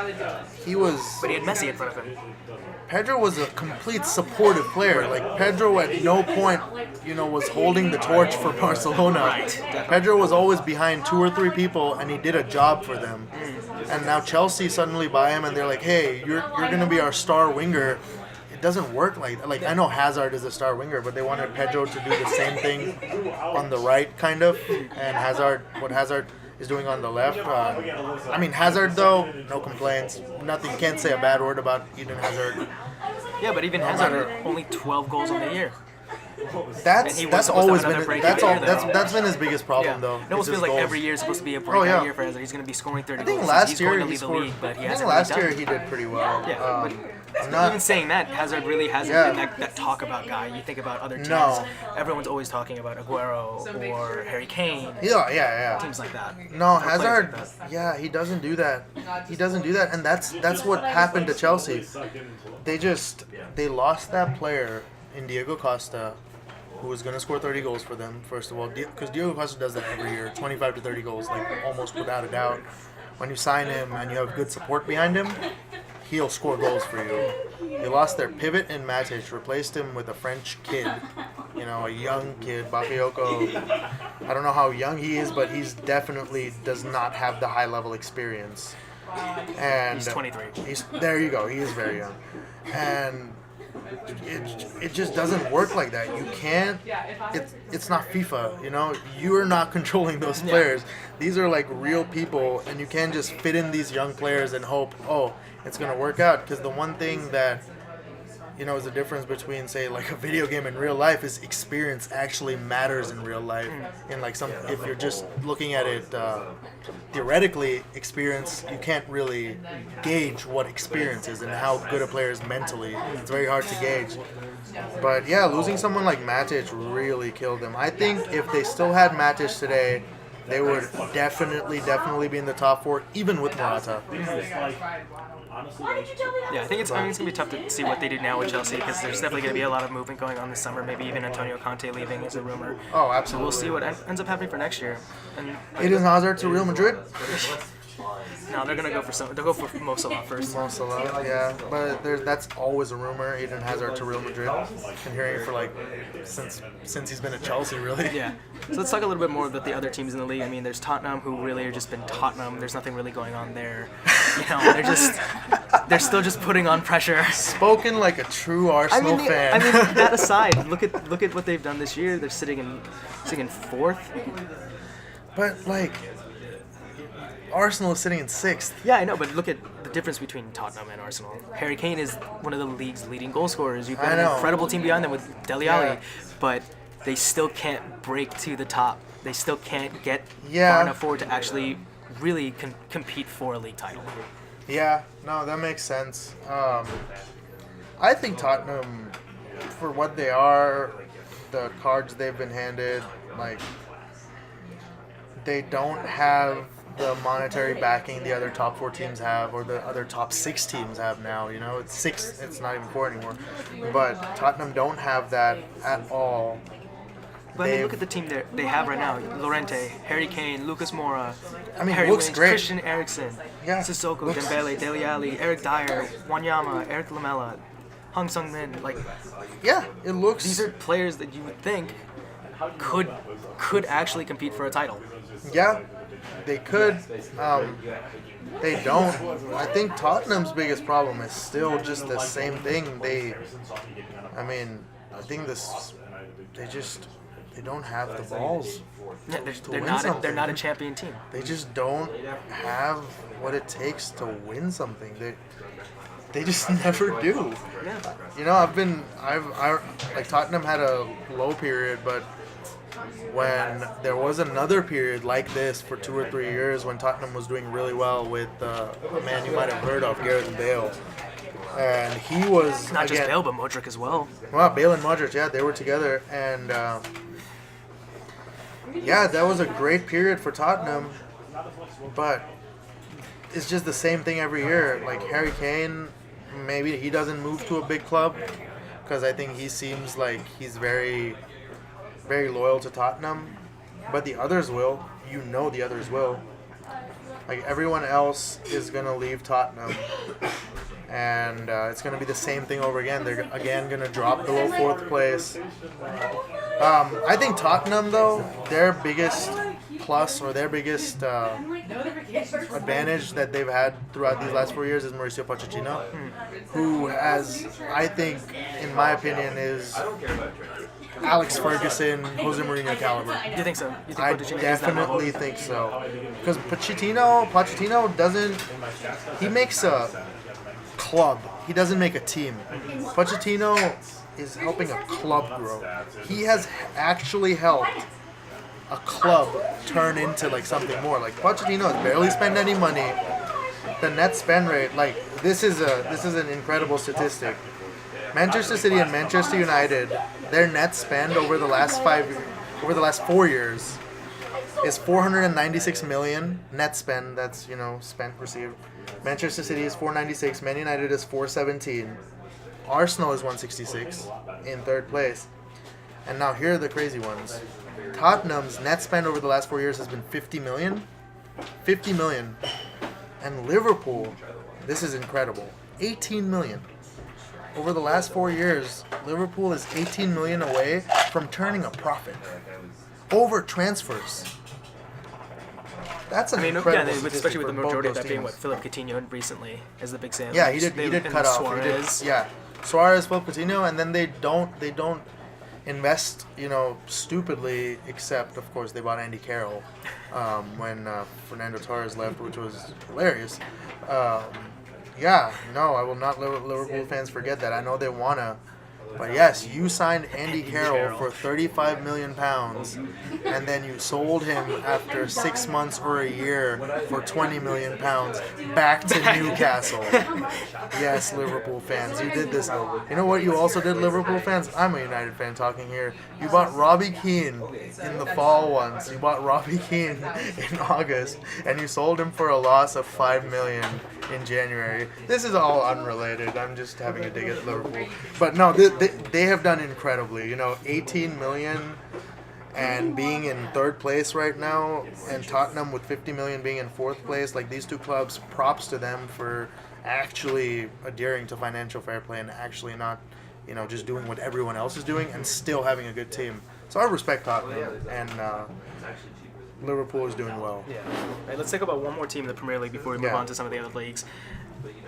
he was. But he had Messi in front of him. Pedro was a complete supportive player. Like Pedro at no point, was holding the torch for Barcelona. Right. Pedro was always behind 2 or 3 people, and he did a job for them. And now Chelsea suddenly buy him, and they're like, "Hey, you're gonna be our star winger." It doesn't work like that. Like I know Hazard is a star winger, but they wanted Pedro to do the same thing on the right, kind of, and what Hazard is doing on the left. I mean, Hazard though, no complaints. Nothing. Can't say a bad word about Eden Hazard. Yeah, but even Hazard, only 12 goals on the year. That's he was supposed to always have another been break that's every all year, though. that's been his biggest problem Yeah. though. It almost is his feels like goals. every year is supposed to be a breakout yeah. year for Hazard. He's going to be scoring 30 I think goals. last He's year going to he lead the scored. league, but he I think hasn't last really year done. he did pretty well. Yeah, I'm not. Even saying that, Hazard really hasn't Yeah. been that talk about guy. You think about other teams, No. everyone's always talking about Aguero or Harry Kane, Yeah. teams like that. No, Or players Hazard. like that. Yeah, he doesn't do that. He doesn't do that, and that's what happened to Chelsea. They lost that player in Diego Costa, who was going to score 30 goals for them. First of all, because Diego Costa does that every year, 25 to 30 goals, like almost without a doubt. When you sign him and you have good support behind him, he'll score goals for you. They lost their pivot in Matic, replaced him with a French kid, a young kid, Bakayoko. I don't know how young he is, but he's definitely does not have the high level experience. And He's 23. There you go. He is very young, and it just doesn't work like that. You can't. It's not FIFA. You are not controlling those players. These are like real people, and you can't just fit in these young players and hope, it's gonna work out. Because the one thing that is the difference between, say, like a video game and real life is experience actually matters in real life. And like if you're just looking at it theoretically, experience, you can't really gauge what experience is and how good a player is mentally. It's very hard to gauge. But yeah, losing someone like Matic really killed them. I think if they still had Matic today, they would definitely be in the top 4, even with Morata. Yeah, I think it's going to be tough to see what they do now with Chelsea because there's definitely going to be a lot of movement going on this summer. Maybe even Antonio Conte leaving is a rumor. Oh, So absolutely. we'll see what ends up happening for next year. And Eden Hazard to Real Madrid. no, they're going to go for they'll go for Mo Salah first. Mo Salah, yeah, but that's always a rumor. Eden Hazard to Real Madrid. Been hearing it for since he's been at Chelsea, really. Yeah. So let's talk a little bit more about the other teams in the league. I mean, there's Tottenham, who really have just been Tottenham. There's nothing really going on there. They're still just putting on pressure. Spoken like a true Arsenal fan. That aside, look at what they've done this year. They're sitting in 4th. But like, Arsenal is sitting in 6th. Yeah, I know, but look at the difference between Tottenham and Arsenal. Harry Kane is one of the league's leading goal scorers. You've got I an know. incredible team behind them with Dele Alli, Yeah. but they still can't break to the top. They still can't get Yeah. far enough forward to actually really compete for a league title. Yeah, no, that makes sense. I think Tottenham, for what they are, the cards they've been handed, like, they don't have the monetary backing the other top 4 teams have, or the other top 6 teams have now. It's 6. It's not even 4 anymore. But Tottenham don't have that at all. But I mean, look at the team they have right now. Llorente, Harry Kane, Lucas Moura. I mean, Harry looks Winks, great. Christian Eriksen, Yeah, Sissoko, looks- Dembele, Dele Alli, Eric Dyer, Wanyama, Eric Lamela, Hung Sung Min. Like, Yeah, it looks. these are players that you would think could actually compete for a title. Yeah, they could. They don't. I think Tottenham's biggest problem is still just the same thing. I think they don't have the balls. Yeah, they're win not something. they're not a champion team. They just don't have what it takes to win something. They just never do. Yeah. Like Tottenham had a low period, but when there was another period like this for 2 or 3 years when Tottenham was doing really well with a man you might have heard of, Gareth Bale, And he was Not just again, Bale, but Modric as well. well, Bale and Modric, yeah, they were together, and yeah, that was a great period for Tottenham. But it's just the same thing every year. Like Harry Kane, maybe he doesn't move to a big club because I think he seems like he's very, very loyal to Tottenham. But the others will. You know the others will. Like everyone else is gonna leave Tottenham, and it's gonna be the same thing over again. They're again gonna drop below fourth place. I think Tottenham though, their biggest plus or their biggest advantage that they've had throughout these last 4 years is Mauricio Pochettino, who has, I think, in my opinion, is Alex Ferguson, Jose Mourinho caliber. You think so? You think I Pochettino is that definitely level? think so. Because Pochettino doesn't, he makes a club. He doesn't make a team. Pochettino is helping a club grow. He has actually helped a club turn into like something more. Like Pochettino has barely spent any money. The net spend rate, like this is an incredible statistic. Manchester City and Manchester United, their net spend over the last 4 years is 496 million net spend. That's spent received. Manchester City is 496. Man United is 417. Arsenal is 166 in third place. And now here are the crazy ones. Tottenham's net spend over the last 4 years has been 50 million. 50 million. And Liverpool, this is incredible, 18 million. Over the last 4 years, Liverpool is 18 million away from turning a profit. Over transfers. That's an incredible statistic especially with the for both majority of those that being teams. what Philip Coutinho recently is the big sale. Yeah, he did cut off. Suarez. Suarez, Phil Coutinho, and then they don't invest, stupidly. Except, of course, they bought Andy Carroll when Fernando Torres left, which was hilarious. I will not let Liverpool fans forget that. I know they wanna. But yes, you signed Andy Carroll for £35 million, and then you sold him after 6 months or a year for £20 million back to Newcastle. Yes, Liverpool fans, you did this. You know what you also did, Liverpool fans? I'm a United fan talking here. You bought Robbie Keane in the fall once. You bought Robbie Keane in August, and you sold him for a loss of $5 million in January. This is all unrelated. I'm just having a dig at Liverpool. But no, they have done incredibly. 18 million and being in third place right now, and Tottenham with 50 million being in fourth place. Like these two clubs, props to them for actually adhering to financial fair play and actually not, just doing what everyone else is doing and still having a good team. So I respect Tottenham, and Liverpool is doing well. Yeah. Right, let's talk about one more team in the Premier League before we move on to some of the other leagues.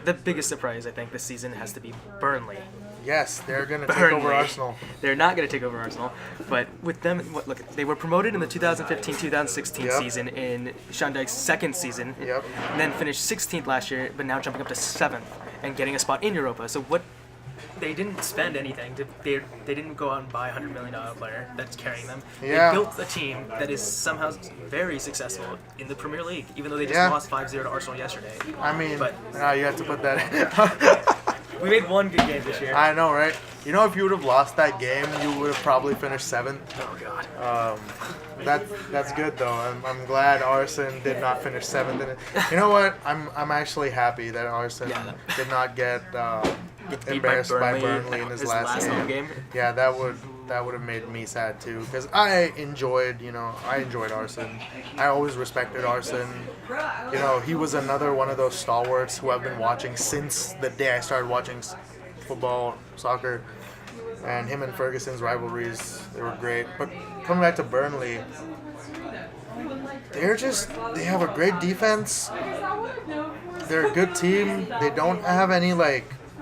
The biggest surprise, I think, this season has to be Burnley. Yes, they're going to take over Arsenal. They're not going to take over Arsenal, but with them, they were promoted in the 2015-2016 season in Sean Dyche's second season, and then finished 16th last year, but now jumping up to 7th and getting a spot in Europa. So they didn't spend anything. They didn't go out and buy a $100 million player that's carrying them. Yeah. They built a team that is somehow very successful in the Premier League, even though they just lost 5-0 to Arsenal yesterday. I mean, but you have to put that in. we made one good game this year. I know, right? If you would have lost that game, you would have probably finished 7th. Oh, God. That's good though. I'm glad Arsene did not finish 7th in it. You know what? I'm actually happy that Arsene did not get embarrassed by Burnley in his last game. Yeah, that would have made me sad too, because I enjoyed Arsene. I always respected Arsene. He was another one of those stalwarts who I've been watching since the day I started watching football, soccer, and him and Ferguson's rivalries, they were great. But coming back to Burnley, they have a great defense. They're a good team. They don't have any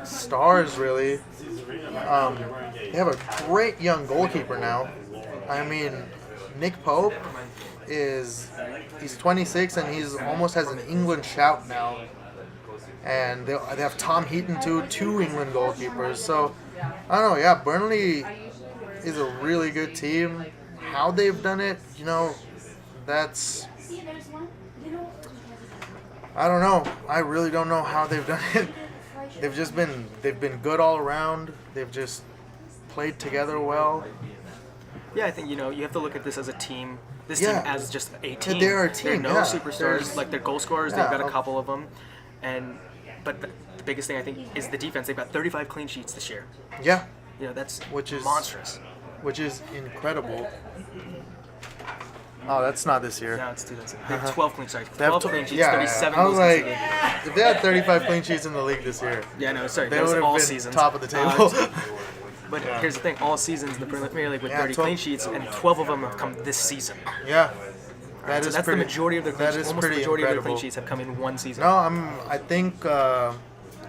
stars really. They have a great young goalkeeper now. I mean, Nick Pope he's 26 and he's almost has an England shout now. And they have Tom Heaton too, 2 England goalkeepers. So I don't know. Yeah, Burnley is a really good team. How they've done it, that's. I don't know. I really don't know how they've done it. they've been good all around. They've just played together well. Yeah, I think you have to look at this as a team. This Yeah. team as just a team. They're a team, They're no yeah. superstars. There's- Like they're goal scorers. Yeah. They've got a couple of them, but the biggest thing I think is the defense. They've got 35 clean sheets this year. Yeah, That's Which is- monstrous. which is incredible. Oh, that's not this year. No, it's 2000. They have 12 clean sheets. They have 12 tw- clean sheets. yeah, 37 I was goals like, conceded. if they had 35 clean sheets in the league this year, Yeah, no, sorry. they That was would have all been seasons. top of the table. But Yeah. here's the thing: all seasons, the Premier League with Yeah, 30 12 clean sheets, and 12 of them have come this season. Yeah, that So is that's pretty. the majority of their clean that sheets. is Almost the pretty majority of their incredible. clean sheets have come in one season. No, I think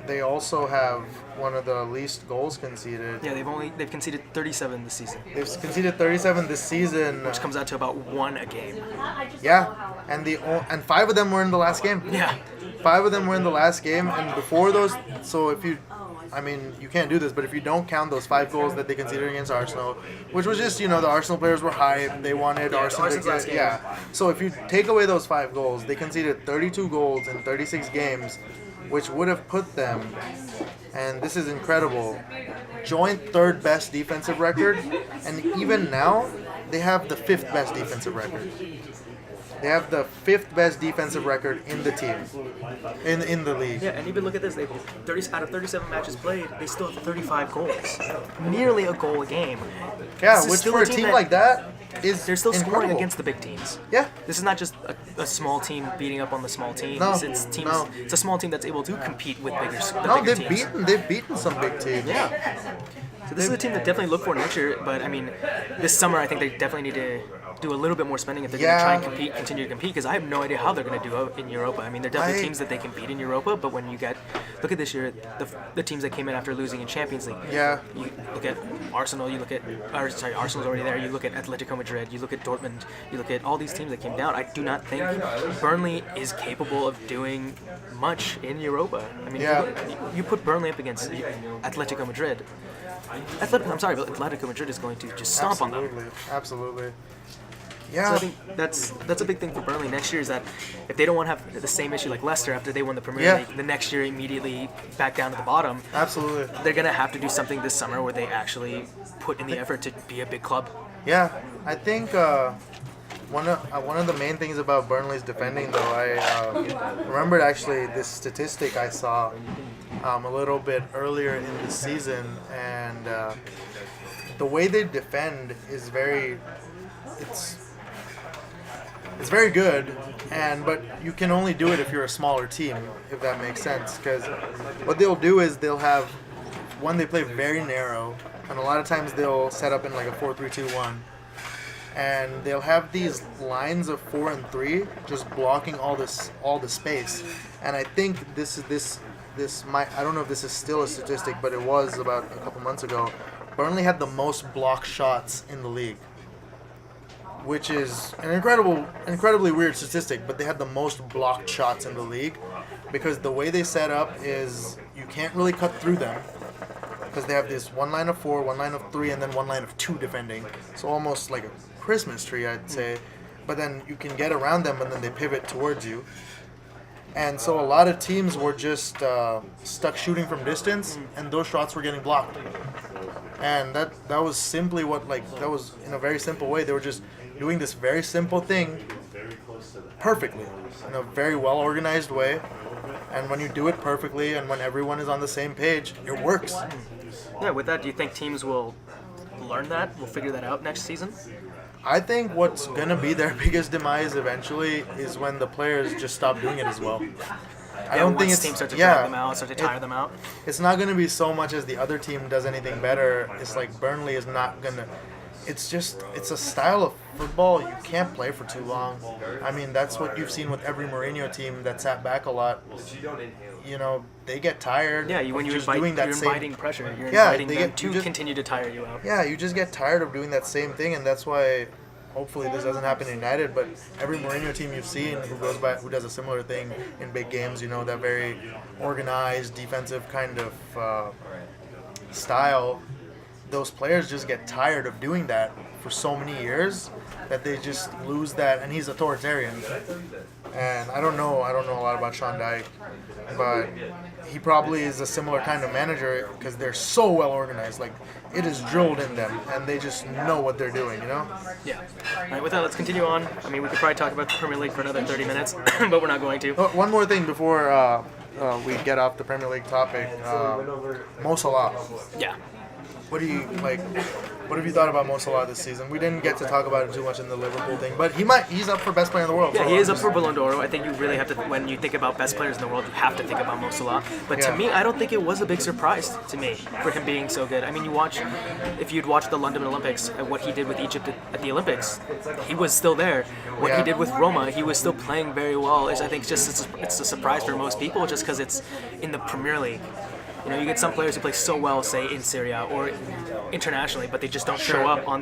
they also have one of the least goals conceded. Yeah, they've conceded 37 this season, They've conceded 37 this season. which comes out to about 1 a game. Yeah, and 5 of them were in the last game. Yeah. 5 of them were in the last game, and before those. So if you, I mean, you can't do this, but if you don't count those 5 goals that they conceded against Arsenal, which was just the Arsenal players were hyped, they wanted Arsenal to Arsenal's last get, game. yeah. So if you take away those 5 goals, they conceded 32 goals in 36 games, which would have put them, and this is incredible, joint 3rd best defensive record, and even now they have the 5th best defensive record. They have the 5th best defensive record in the team, in the league. Yeah, and even look at this. They 30 out of 37 matches played, they still have 35 goals, nearly a goal a game. Yeah, This is which still for a a team team that- like that is They're still scoring incredible. against the big teams. Yeah, This is not just a small team beating up on the small teams. No, It's teams. no. It's a small team that's able to compete with no, bigger teams. they've beaten some big teams. Yeah. So this is a team that definitely look for next year. But I mean, this summer I think they definitely need to do a little bit more spending if they're going to try and Yeah. continue to compete. Because I have no idea how they're going to do in Europa. I mean, they're definitely I- teams that they can beat in Europa. But when you look at this year, the teams that came in after losing in Champions League. Yeah. You look at Arsenal. Arsenal's already there. You look at Atletico Madrid. You look at Dortmund. You look at all these teams that came down. I do not think Burnley is capable of doing much in Europa. I mean, Yeah. you put Burnley up against Atletico Madrid. I'm sorry, but Atletico Madrid is going to just stomp on them. Absolutely. So Yeah, I think that's a big thing for Burnley next year is that if they don't want to have the same issue like Leicester after they won the Premier Yeah. League, the next year immediately back down to the bottom, absolutely. they're going to have to do something this summer where they actually put in the effort to be a big club. Yeah, I think one of the main things about Burnley's defending, though, I remembered actually this statistic I saw a little bit earlier in the season, and the way they defend is it's very good, but you can only do it if you're a smaller team, if that makes sense. Because what they'll do is they play very narrow, and a lot of times they'll set up in like a 4-3-2-1, and they'll have these lines of 4 and 3 just blocking all the space. And I think I don't know if this is still a statistic, but it was about a couple months ago. Burnley had the most block shots in the league, which is an incredibly weird statistic, but they had the most blocked shots in the league because the way they set up is you can't really cut through them because they have this one line of 4, one line of 3, and then one line of 2 defending. So almost like a Christmas tree, I'd say. But then you can get around them and then they pivot towards you. And so a lot of teams were just stuck shooting from distance, and those shots were getting blocked. And that was simply that was in a very simple way. They were just doing this very simple thing perfectly, in a very well organized way. And when you do it perfectly and when everyone is on the same page, it works. Yeah, with that, do you think teams will learn that? Will figure that out next season? I think what's going to be their biggest demise eventually is when the players just stop doing it as well. I don't think once it's teams start to drag them out, start to tire them out. It's not going to be so much as the other team does anything better. It's like Burnley is not going to. It's a style of football you can't play for too long. I mean, that's what you've seen with every Mourinho team that sat back a lot. They get tired. Yeah, when of you're just doing that inviting pressure. You're Yeah, inviting they them get- to you just- continue to tire you out. Yeah, you just get tired of doing that same thing, and that's why. Hopefully this doesn't happen in United, but every Mourinho team you've seen who does a similar thing in big games, that very organized defensive kind of style, those players just get tired of doing that for so many years that they just lose that. And he's authoritarian, and I don't know a lot about Sean Dyche, but he probably is a similar kind of manager because they're so well organized. Like, it is drilled in them, and they just know what they're doing, you know? Yeah. All right, with that, let's continue on. I mean, we could probably talk about the Premier League for another 30 minutes, but we're not going to. Oh, one more thing before we get off the Premier League topic. Mo Salah. Yeah. What do you like? What have you thought about Mo Salah this season? We didn't get to talk about it too much in the Liverpool thing, but he's up for best player in the world. Yeah, he is up for Ballon d'Or. I think you really have to, when you think about best players in the world, you have to think about Mo Salah. But to me, I don't think it was a big surprise to me for him being so good. I mean, if you'd watched the London Olympics and what he did with Egypt at the Olympics, he was still there. What he did with Roma, he was still playing very well. I think it's a surprise for most people just because it's in the Premier League. You know, you get some players who play so well, say in Serie A or internationally, but they just don't show up in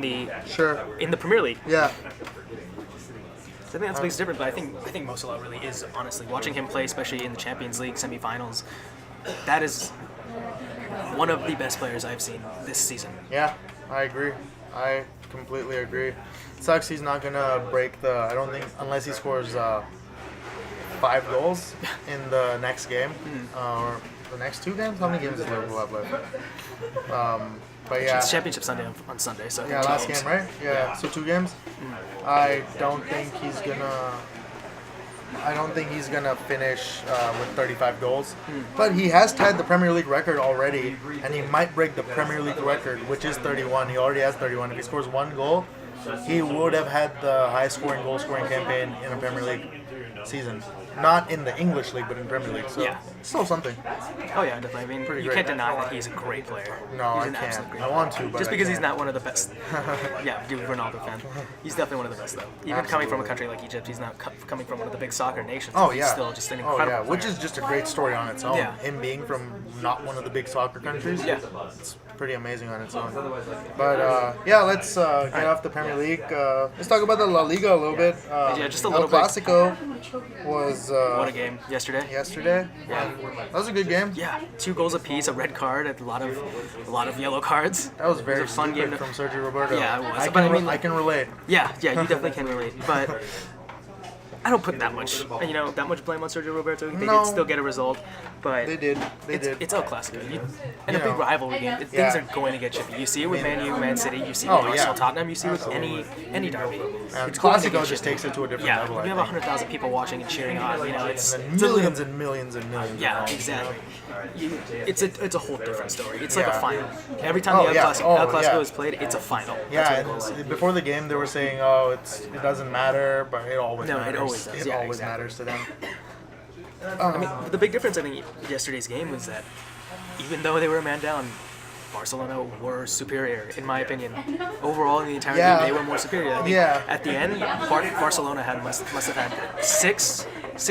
the Premier League. Yeah. So I think that's the biggest difference. But I think Mo Salah really is, honestly, watching him play, especially in the Champions League semifinals, that is one of the best players I've seen this season. Yeah, I agree. I completely agree. Sucks he's not gonna break I don't think, unless he scores 5 goals in the next game or the next 2 games. How many games does Liverpool have left? But yeah, It's Championship Sunday on Sunday, so yeah, 2 last games. game, right? Yeah, so 2 games. I don't think he's gonna finish with 35 goals, but he has tied the Premier League record already, and he might break the Premier League record, which is 31. He already has 31. If he scores 1 goal, he would have had the highest goal scoring campaign in a Premier League season. Not in the English league, but in Premier League. So Yeah. still something. Oh yeah, definitely. I mean, you great. can't deny that he's a great player. No, he's I an can't. absolute great I want to, but just I because he's can't. not one of the best. Yeah, you're a Ronaldo fan. He's definitely one of the best, though. Even coming from a Absolutely. country like Egypt, he's not coming from one of the big soccer nations. Oh He's yeah. still just an Oh incredible yeah, player. which is just a great story on its own. Yeah. Him being from not one of the big soccer countries. Yeah. It's pretty amazing on its own. But yeah, let's get off the Premier League. Let's talk about the La Liga a little bit. Yeah, just a little El bit. Clasico was What a game yesterday. yesterday. Yeah. That was a good game. Yeah, 2 goals apiece, a red card, and a lot of yellow cards. That was very It was a fun stupid game. from Sergio Roberto. Yeah, it was. I But can, I mean, I can relate. Yeah, you definitely can relate. But I don't put that much blame on Sergio Roberto. They No. did still get a result, but They did. They did. It's El Clasico. And a You big know. rivalry game. Things Yeah. are going to get chippy. You see it with Man U, Man City. You see it Oh, with yeah. Arsenal, Tottenham. You see it with any derby. And It's going to Clasico get just chippy. takes it to a different Yeah, level. we I have think. 100,000 people watching and cheering on. You know, it's And it's a millions little- and millions and millions. Yeah, of dollars, exactly. you know? It's a whole different story. It's like Yeah. a final. Every time Oh, the yeah. El Clasico yeah. is played, it's a final. Yeah, That's what it and is. before the game they were saying, "Oh, it doesn't matter," but it always No, it matters. always does. It Yeah, always exactly. matters to them. I mean, the big difference, I think, yesterday's game was that even though they were a man down, Barcelona were superior, in my opinion. Overall, in the entire Yeah. game, they were more superior. I think Yeah. At the end, Barcelona must have had six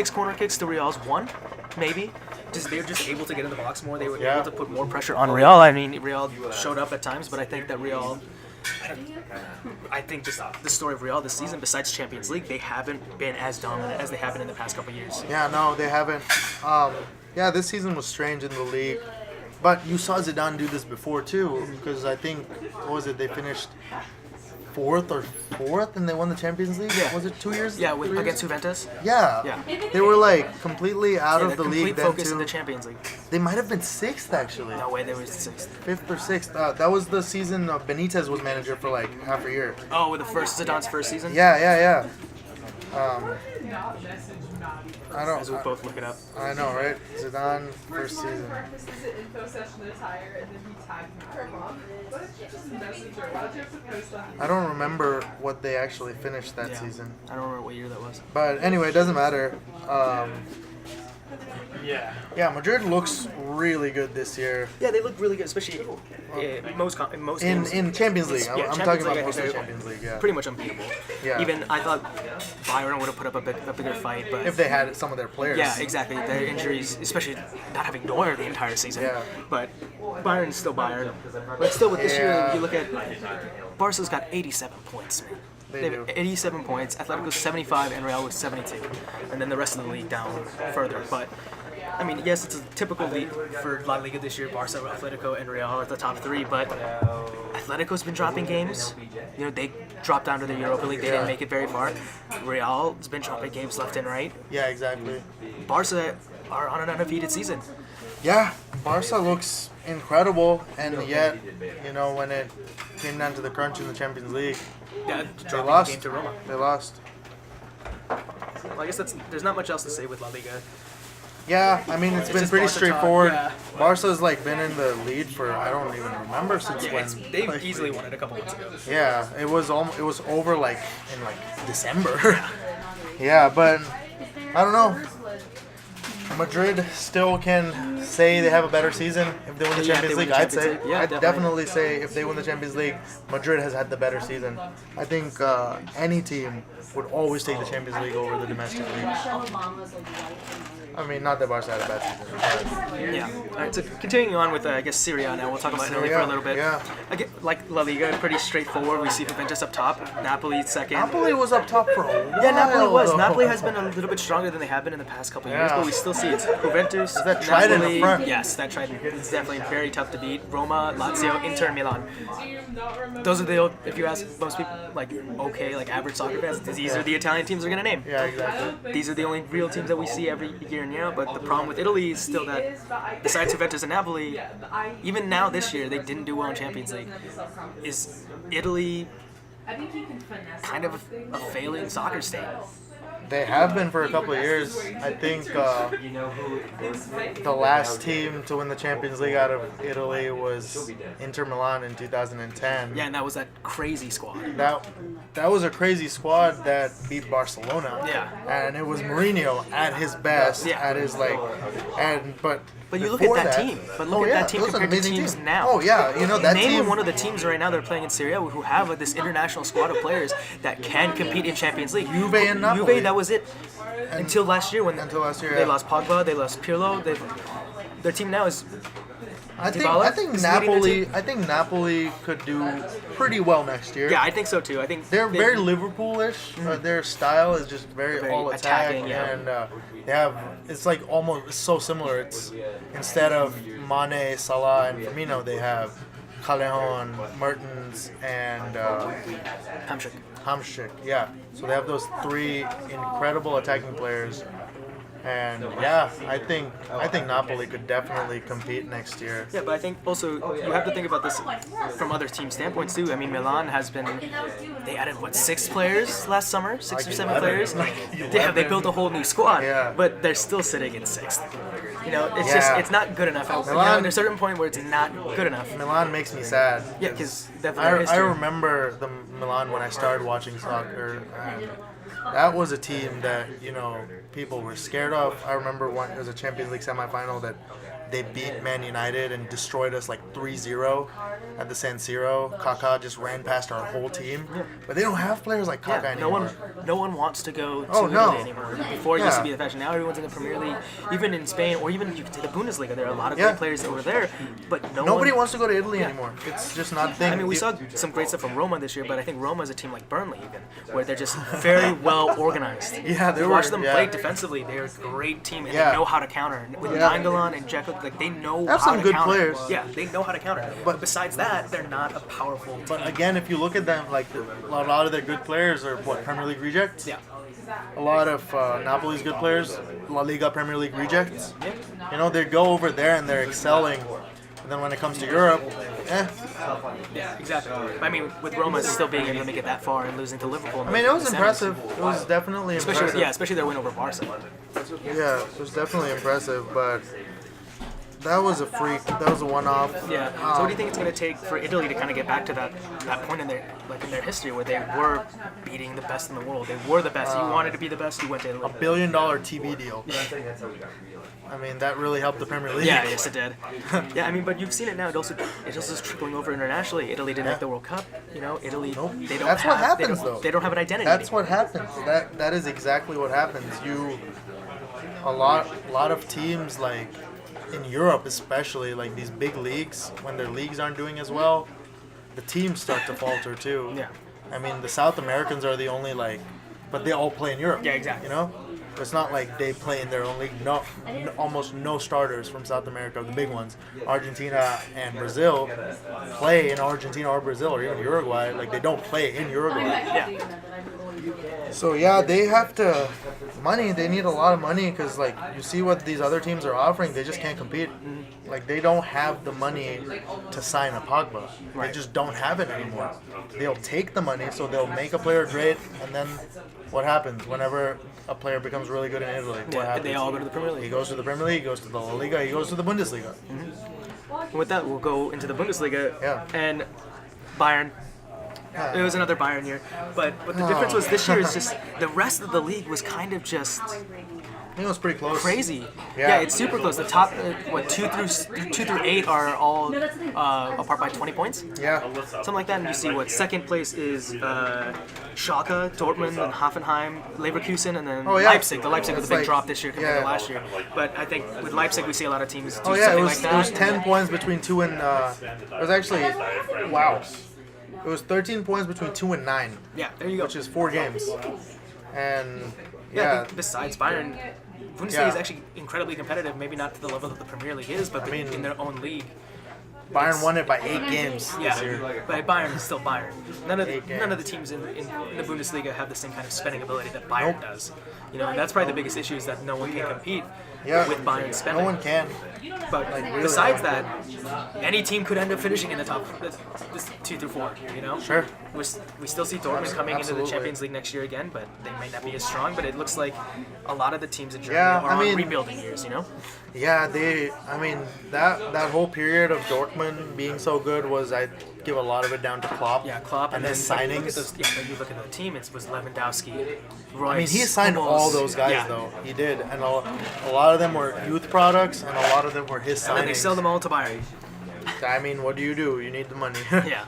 corner kicks to Real's 1, maybe. They were just able to get in the box more. They were Yeah. able to put more pressure on Real. I mean, Real showed up at times, but I think that Real. I think just the story of Real this season, besides Champions League, they haven't been as dominant as they have been in the past couple of years. Yeah, no, they haven't. Yeah, this season was strange in the league, but you saw Zidane do this before too. Because I think, what was it? They finished 4th, and they won the Champions League. Yeah. Was it 2 years? Yeah, 3 years? against Juventus. Yeah. Yeah. They were like completely out Yeah, of the complete league then focus too. in the Champions League. They might have been 6th actually. No way, they were 6th. 5th or 6th. That was the season Benitez was manager for like half a year. Oh, with Zidane's first season? Yeah. I As we don't. both look it up. I know, right? Zidane first season. I don't remember what they actually finished that Yeah. season. I don't remember what year that was. But anyway, it doesn't matter. Yeah, Madrid looks really good this year Yeah, they look really good, especially in most games. in Champions League. Yeah, I'm Champions talking League, about I mostly think Champions League. Yeah. pretty much unbeatable. Yeah. Even I thought Bayern would have put up a bigger fight, but If they had some of their players. yeah, exactly. Their injuries, especially not having Neuer the entire season. Yeah. But Bayern's still Bayern. But still, with this year, Yeah. you look at Barca's got 87 points. Man. They have do. 87 points. Atletico's 75, and Real was 72, and then the rest of the league down further. But I mean, yes, it's a typical league for La Liga this year. Barca, Atletico, and Real are the top 3, but Atletico's been dropping games. You know, they dropped down to the Europa League. They didn't make it very far. Real's been dropping games left and right. Yeah, exactly. Barca are on an undefeated season. Yeah, Barca looks incredible, and yet, when it came down to the crunch in the Champions League, Yeah, they dropping the lost. game to Roma. They lost. Well, I guess there's not much else to say with La Liga. Yeah, I mean, it's been just pretty Barca talk, straightforward. yeah. Barca's been in the lead for I don't even remember since Yeah, when. they've easily won it a couple months ago. Yeah, it was over in December. Yeah, but I don't know. Madrid still can say they have a better season if they win the Yeah, if Champions they win League. the I'd Champions say. League. Yeah, I'd definitely. definitely say if they win the Champions League, Madrid has had the better season. I think any team would always take the Champions League over the domestic league. I mean, not that Barca had a bad season. Yeah. All right. So continuing on with I guess Serie A now. We'll talk about Italy for a little bit. Yeah. Again, like La Liga, pretty straightforward. We see Juventus up top, Napoli second. Napoli was up top for a while. Yeah, Napoli was. though. Napoli has been a little bit stronger than they have been in the past couple of years, Yeah. but we still see it's Juventus, that trident up Napoli. front. Yes, that trident. It's definitely very tough to beat. Roma, Lazio, Inter, Milan. Those are the, if you ask most people, average soccer fans, these are the Italian teams they're going to name. Yeah, exactly. These are the only real teams that we see every year and year out, but the problem with Italy is still that besides Juventus and Napoli, even now this year, they didn't do well in Champions League. Is Italy kind of a failing soccer state? They have been for a couple of years. I think the last team to win the Champions League out of Italy was Inter Milan in 2010. Yeah, and that was that crazy squad. That was a crazy squad that beat Barcelona. Yeah. And it was Mourinho at his best, Yeah. at his But you look at before that team. But look at that team those are compared to amazing teams team. now. Oh yeah, that Name team. one of the teams right now that are playing in Serie A who have this international squad of players that can compete in Champions League. Juve and Napoli. Juve, that was it. Until last year when Until last year, they yeah. lost Pogba, they lost Pirlo. Their team now is I think Dybala is leading the team. Napoli could do pretty well next year. yeah, I think so too. I think They're very Liverpool-ish. Their style is just very Very all attack, attacking, yeah. and they have it's almost so similar. It's instead of Mane, Salah, and Firmino, they have Callejon, Mertens, and Hamsik. Hamsik. Yeah, so they have those three incredible attacking players. And yeah, I think Napoli could definitely compete next year. Yeah, but I think also you have to think about this from other team standpoints too. I mean, Milan has been, they added 6 players last summer, 6 or 7 players. They built a whole new squad, Yeah. but they're still sitting in 6th. It's Yeah. just, it's not good enough. At a certain point where it's not good enough. Milan makes me sad. Yeah, because I remember the Milan when I started watching soccer. And that was a team that people were scared of. I remember it was a Champions League semifinal that they beat Man United and destroyed us 3-0 at the San Siro. Kaká just ran past our whole team, but they don't have players like Kaká Yeah, anymore. no one wants to go to Oh, no. Italy anymore. Before it used to Yeah. be the fashion. Now everyone's in the Premier League. Even in Spain, or even you could say the Bundesliga, there are a lot of Yeah. great players over there, but Nobody one, wants to go to Italy anymore. It's just not a thing. I mean, we saw some great stuff from Roma this year, but I think Roma is a team like Burnley, even, where they're just very well organized. Yeah, they You were. watch them yeah. play defensively; they're a great team, and Yeah. they know how to counter. With Yeah. Nainggolan and Dzeko, they know They have how some to good counter. players. Yeah, they know how to counter. But besides that, they're not a powerful team. But again, if you look at them, a lot of their good players are Premier League rejects. Yeah. A lot of Napoli's good players, La Liga Premier League rejects. They go over there and they're excelling. And then when it comes to Europe, Yeah, exactly. I mean, with Roma still being able to make it that far and losing to Liverpool. I mean, it was impressive. It was definitely impressive. Especially their win over Barca. Yeah, it was definitely impressive, but that was a freak. That was a one-off. Yeah. So what do you think it's going to take for Italy to kind of get back to that point in their history where they were beating the best in the world? They were the best. You wanted to be the best. You went to Italy. $1 billion TV deal. I mean, that really helped the Premier League. Yeah, yes, it did. Yeah, I mean, but you've seen it now. It also is trickling over internationally. Italy didn't make the World Cup. Italy. Nope. They don't. That's what happens, though. though. They don't have an identity. That's anymore. what happens. That is exactly what happens. A lot of teams in Europe, especially these big leagues, when their leagues aren't doing as well, the teams start to falter too. Yeah. I mean, the South Americans are the only but they all play in Europe. Yeah, exactly. It's not like they play in their own league. No, almost no starters from South America, the big ones. Argentina and Brazil play in Argentina or Brazil or even Uruguay. They don't play in Uruguay. Yeah. So yeah, they have to money. They need a lot of money because like you see what these other teams are offering, they just can't compete. Like they don't have the money to sign a Pogba. They just don't have it anymore. They'll take the money, so they'll make a player great, and then what happens whenever a player becomes really good in Italy? What happens? They all go to the Premier League. He goes to the Premier League, he goes to the La Liga, he goes to the Bundesliga. And with that, we'll go into the Bundesliga. Yeah. And Bayern. It was another Bayern year. But what the difference was this year is just the rest of the league was kind of just I think it was pretty close. crazy. Yeah. Yeah, it's super close. The top, 2 through 8 are all apart by 20 points. Yeah. Something like that. And you see what second place is Schalke, Dortmund, and Hoffenheim, Leverkusen, and then Leipzig. The Leipzig was a big drop this year compared to last year. But I think with Leipzig, we see a lot of teams do something like that. It was 10 points between 2 and it was actually wow. It was 13 points between 2 and 9. Yeah, there you go. Which is 4 games. And I think besides Bayern, Bundesliga is actually incredibly competitive. Maybe not to the level that the Premier League is, but in their own league. Bayern won it by 8 games this year. But Bayern is still Bayern. None of the teams in the Bundesliga have the same kind of spending ability that Bayern does. You know, and that's probably the biggest issue is that no one can compete with Bayern spending. No one can. But besides that, any team could end up finishing in the top 2 through 4. You know, sure. We still see Dortmund coming into the Champions League next year again, but they may not be as strong. But it looks like a lot of the teams in Germany are on rebuilding years. You know. Yeah, that whole period of Dortmund being so good was, I give a lot of it down to Klopp. Yeah, Klopp, and then signings. When you look at the team, it was Lewandowski, Royce. I mean, he signed all those guys though. He did, and a lot of them were youth products, and a lot of them were his signings. And then they sell them all to Bayern. I mean, what do? You need the money. Yeah.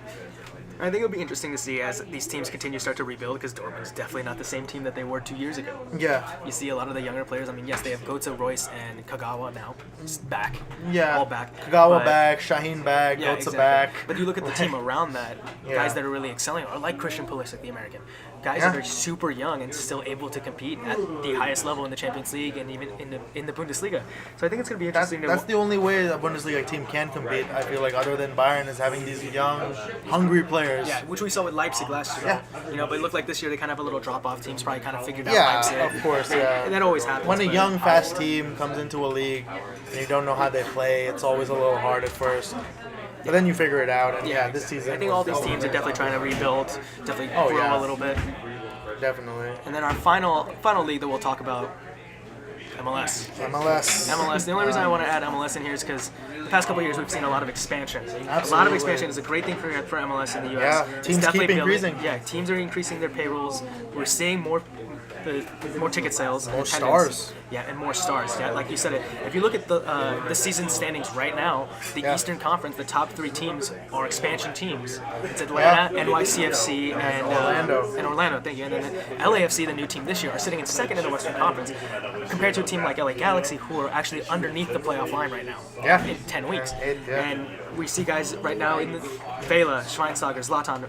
I think it'll be interesting to see as these teams continue to start to rebuild, because Dortmund's definitely not the same team that they were 2 years ago. Yeah. You see a lot of the younger players. I mean, yes, they have Götze, Royce, and Kagawa now. Just back. Yeah. All back. Kagawa back, Shaheen back, Götze back. But you look at the team around that, guys that are really excelling are like Christian Pulisic, the American. Guys that are super young and still able to compete at the highest level in the Champions League and even in the Bundesliga. So I think it's going to be interesting. That's the only way a Bundesliga team can compete, I feel like, other than Bayern, is having these young, hungry players. Yeah, which we saw with Leipzig last year. Yeah. You know, but it looked like this year they kind of have a little drop-off. Teams probably kind of figured out Leipzig. Yeah, of course, yeah. That always happens. When a young, fast team comes into a league and you don't know how they play, it's always a little hard at first. But then you figure it out, and this season... I think all these teams are definitely trying to rebuild, definitely grow a little bit. Definitely. And then our final league that we'll talk about, MLS. The only reason I want to add MLS in here is because the past couple of years we've seen a lot of expansion. Absolutely. A lot of expansion is a great thing for MLS in the U.S. Yeah, teams keep increasing. Yeah, teams are increasing their payrolls. We're seeing more ticket sales. More stars. Yeah, and more stars. Yeah, like you said it. If you look at the season standings right now, the Eastern Conference, the top 3 teams are expansion teams. It's Atlanta, NYCFC, and Orlando. Thank you. And then LAFC, the new team this year, are sitting in second in the Western Conference, compared to a team like LA Galaxy, who are actually underneath the playoff line right now. Yeah. In 10 weeks. And we see guys right now in the Vela, Schweinsteiger, Zlatan,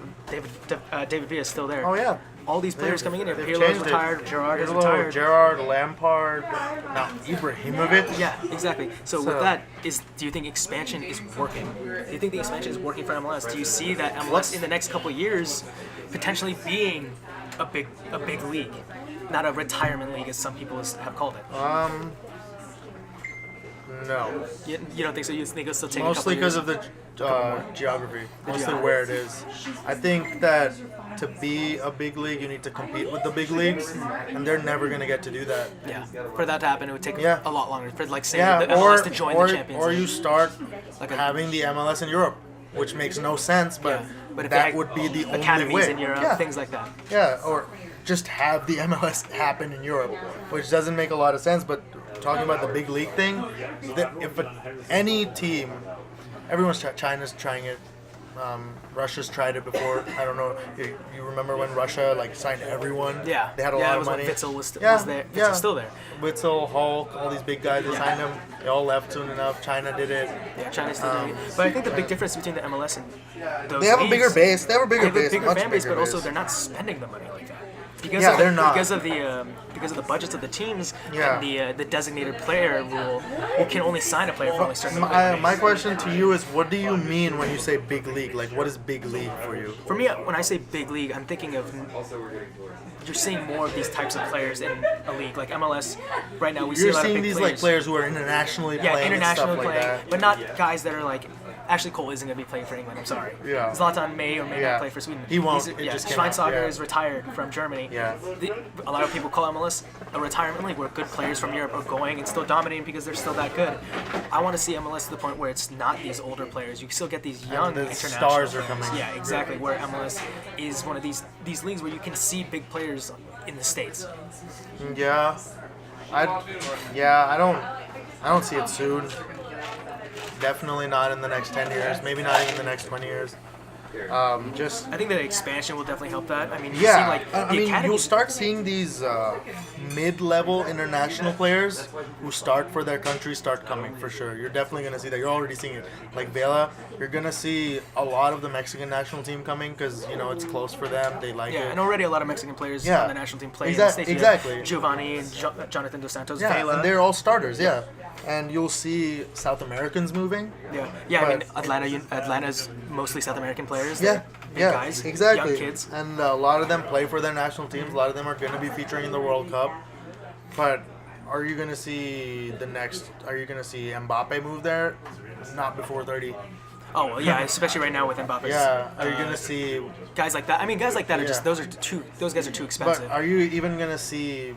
David Villa is still there. Oh yeah. All these players coming in here. Pirlo's retired. Gerrard is retired. Gerrard, Lampard, now Ibrahimovic. Yeah, exactly. So with that, do you think expansion is working? Do you think the expansion is working for MLS? Do you see that MLS in the next couple of years potentially being a big league, not a retirement league as some people have called it? No. You don't think so? You think it'll still take mostly because of the geography, where it is. I think that to be a big league, you need to compete with the big leagues, and they're never going to get to do that. Yeah, for that to happen, it would take a lot longer. For the MLS to join the Champions League. Or you start having the MLS in Europe, which makes no sense, but that would be the only academies way. in Europe, things like that. Yeah, or just have the MLS happen in Europe, which doesn't make a lot of sense, but talking about the big league thing, if any team, China's trying it, Russia's tried it before. I don't know. You remember when Russia signed everyone? Yeah. They had a lot of money. Witzel was there. Witzel's still there. Witzel, Hulk, all these big guys, they signed them. They all left soon enough. China did it. Yeah, China's still doing it. But I think the big difference between the MLS and those they have leagues, a bigger base. They have a bigger base. Fan base, but also they're not spending the money like that. they're not. Because of the budgets of the teams Yeah. and the designated player rule. You can only sign a player for only a certain amount of money. My question to you is, what do you mean when you say big league? Like, what is big league for you? For me, when I say big league, I'm thinking of you're seeing more of these types of players in a league like MLS. Right now, we see a You're lot of seeing big these players. like players who are internationally Yeah, playing and international stuff like playing, that. but not guys that are like. Actually, Cole isn't going to be playing for England. I'm sorry. Yeah. Zlatan may or may Yeah. not play for Sweden. He won't. He's, It just came Schweinsteiger out, yeah. is retired from Germany. Yeah. A lot of people call MLS a retirement league where good players from Europe are going and still dominating because they're still that good. I want to see MLS to the point where it's not these older players. You still get these young the international stars are players. coming. Yeah, exactly. Where MLS is one of these leagues where you can see big players in the States. Yeah, I don't see it soon. Definitely not in the next 10 years. Maybe not even the next 20 years. Just I think that expansion will definitely help that. I mean, you yeah. see like the I mean, academy. you'll start seeing these mid-level international players who start for their country start coming for sure. You're definitely gonna see that. You're already seeing it. Like Vela, you're gonna see a lot of the Mexican national team coming because it's close for them. They like Yeah, it. and already a lot of Mexican players Yeah. on the national team play in the States. You have Exactly. Giovanni and Jonathan Dos Santos, Yeah, Vela. and they're all starters. Yeah, and you'll see South Americans moving. Yeah. I mean, But- Atlanta's mostly South American players. Yeah, They're big yeah, guys, exactly. young kids. And a lot of them play for their national teams. A lot of them are going to be featuring in the World Cup. But are you going to see Are you going to see Mbappe move there? Not before 30. Oh well, yeah, especially right now with Mbappe. Yeah. Are you going to see? guys like that? I mean, guys like that are just Yeah. those guys are too expensive. But are you even going to see?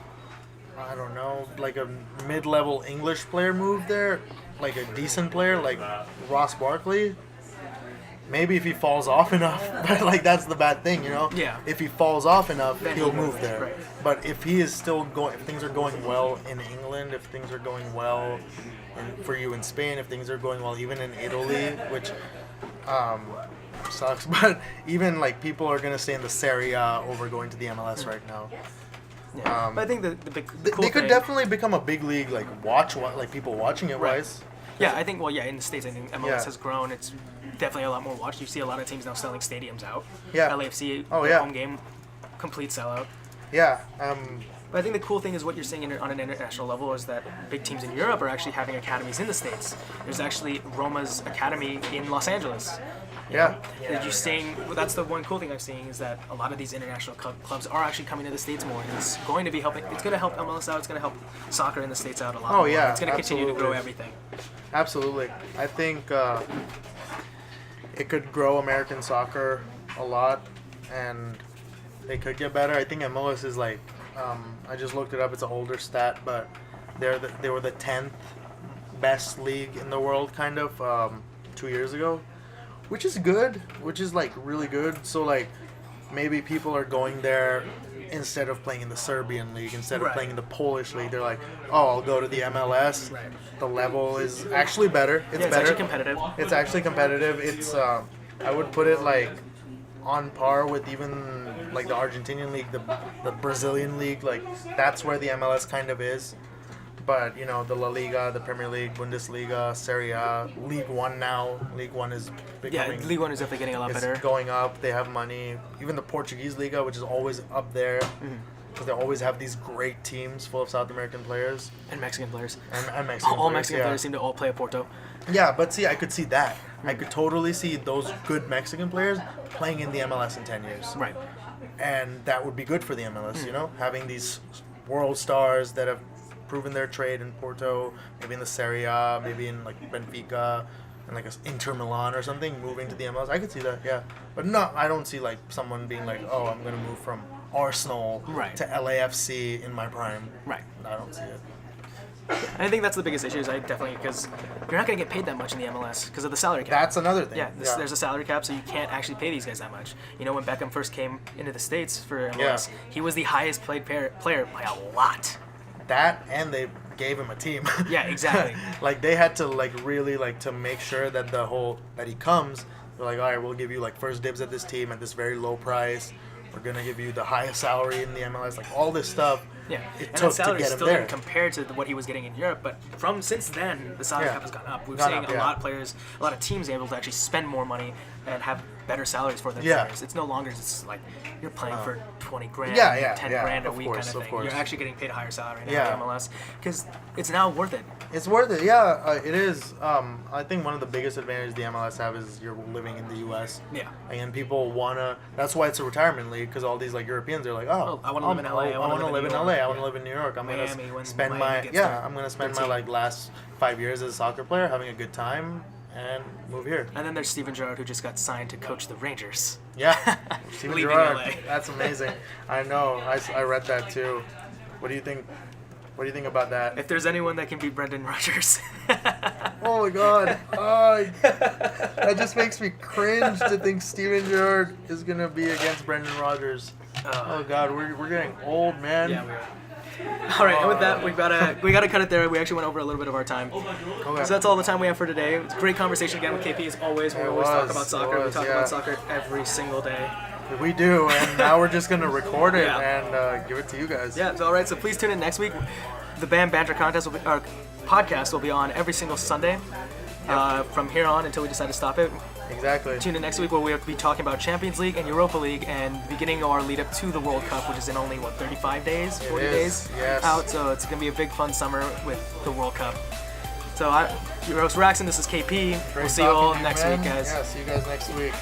I don't know, like a mid-level English player move there, like a decent player like Ross Barkley. Maybe if he falls off enough, but like that's the bad thing, Yeah. If he falls off enough, Then he'll he'll move move, there. right. But if he is still going, if things are going well in England, if things are going well for you in Spain, if things are going well even in Italy, which sucks, but even like people are gonna stay in the Serie A over going to the MLS right now. Yeah. But I think the big cool They could thing- definitely become a big league, like like people watching it Right. wise. Yeah, I think. Well, yeah, in the States, I think MLS Yeah. has grown. It's definitely a lot more watched. You see a lot of teams now selling stadiums out. Yeah. LAFC, Oh, their yeah. home game, complete sellout. Yeah. But I think the cool thing is what you're seeing on an international level is that big teams in Europe are actually having academies in the States. There's actually Roma's academy in Los Angeles. Yeah. That you're seeing. That's the one cool thing I'm seeing is that a lot of these international clubs are actually coming to the States more, and it's going to be helping. It's going to help MLS out. It's going to help soccer in the States out a lot. Oh, more. yeah, It's going to continue to grow absolutely. everything. Absolutely. I think it could grow American soccer a lot, and they could get better. I think MLS is like, I just looked it up. It's an older stat, but they were the 10th best league in the world, kind of 2 years ago, which is good. Which is like really good. So like, maybe people are going there instead of playing in the Serbian league, instead of Right. playing in the Polish league. They're like, oh, I'll go to the MLS. Right. The level is actually better. It's Yeah, it's better. actually competitive. It's actually competitive. It's I would put it like on par with even like the Argentinian league, the Brazilian league. Like that's where the MLS kind of is. But the La Liga, the Premier League, Bundesliga, Serie A, League One now. League One is Yeah, becoming. League One is definitely getting a lot It's better. going up. They have money. Even the Portuguese Liga, which is always up there, because they always have these great teams full of South American players And Mexican players. and Mexican All players. Mexican yeah. players seem to all play at Porto. Yeah, but see, I could see that. I could totally see those good Mexican players playing in the MLS in 10 years. Right. And that would be good for the MLS, having these world stars that have proven their trade in Porto, maybe in the Serie A, maybe in like Benfica, and like Inter Milan or something, moving to the MLS. I could see that, yeah. But no, I don't see like someone being like, oh, I'm going to move from Arsenal Right. to LAFC in my prime. Right. I don't see it. And I think that's the biggest issue is because you're not going to get paid that much in the MLS because of the salary cap. That's another thing. Yeah, there's a salary cap, so you can't actually pay these guys that much. When Beckham first came into the States for MLS, he was the highest paid player by a lot. That, and they gave him a team. Yeah, exactly. Like they had to like really like to make sure that that he comes. They're like, all right, we'll give you like first dibs at this team at this very low price. We're gonna give you the highest salary in the MLS. Like all this stuff. Yeah, It and took that salary to get him still there. didn't compare to what he was getting in Europe, but since then the salary Yeah. cap has gone up. We've Gone seen up, a yeah. lot of players, a lot of teams able to actually spend more money and have better salaries for their Yeah. players. It's no longer just like you're playing for 20 grand, Yeah, 10 yeah, grand a of week course, kind of of thing. course. You're actually getting paid a higher salary now Yeah. in MLS because it's now worth it. It's worth it, yeah. It is. I think one of the biggest advantages the MLS have is you're living in the U.S. Yeah. And people wanna. That's why it's a retirement league, because all these like Europeans are like, oh, I wanna live in LA, I want to live in New LA. York, I want to yeah. live in New York. I'm Miami, gonna when spend Miami my gets I'm gonna spend my 13. like last 5 years as a soccer player having a good time and move here. And then there's Steven Gerrard, who just got signed to coach the Rangers. Yeah, Steven Leaving Gerrard. LA. That's amazing. I know. I read that too. What do you think? What do you think about that? If there's anyone that can beat Brendan Rodgers. Oh my God! That just makes me cringe to think Steven Gerrard is gonna be against Brendan Rodgers. Oh God, we're getting old, man. Yeah, we are. All right, and with that, we gotta cut it there. We actually went over a little bit of our time. Okay. So that's all the time we have for today. It's a great conversation again with KP as always. We It always talk was, about it soccer. We was, talk yeah. about soccer every single day. We do, and now we're just gonna record it Yeah. and give it to you guys. Yeah, so all right. So please tune in next week. The Bam Banter podcast will be on every single Sunday from here on until we decide to stop it. Exactly. Tune in next week where we'll be talking about Champions League and Europa League and beginning our lead up to the World Cup, which is in only 35 days, 40 is, days yes. out. So it's gonna be a big fun summer with the World Cup. So your host Raxon, this is KP. We'll see you all Talking to next man. week, guys. Yeah, see you guys next week.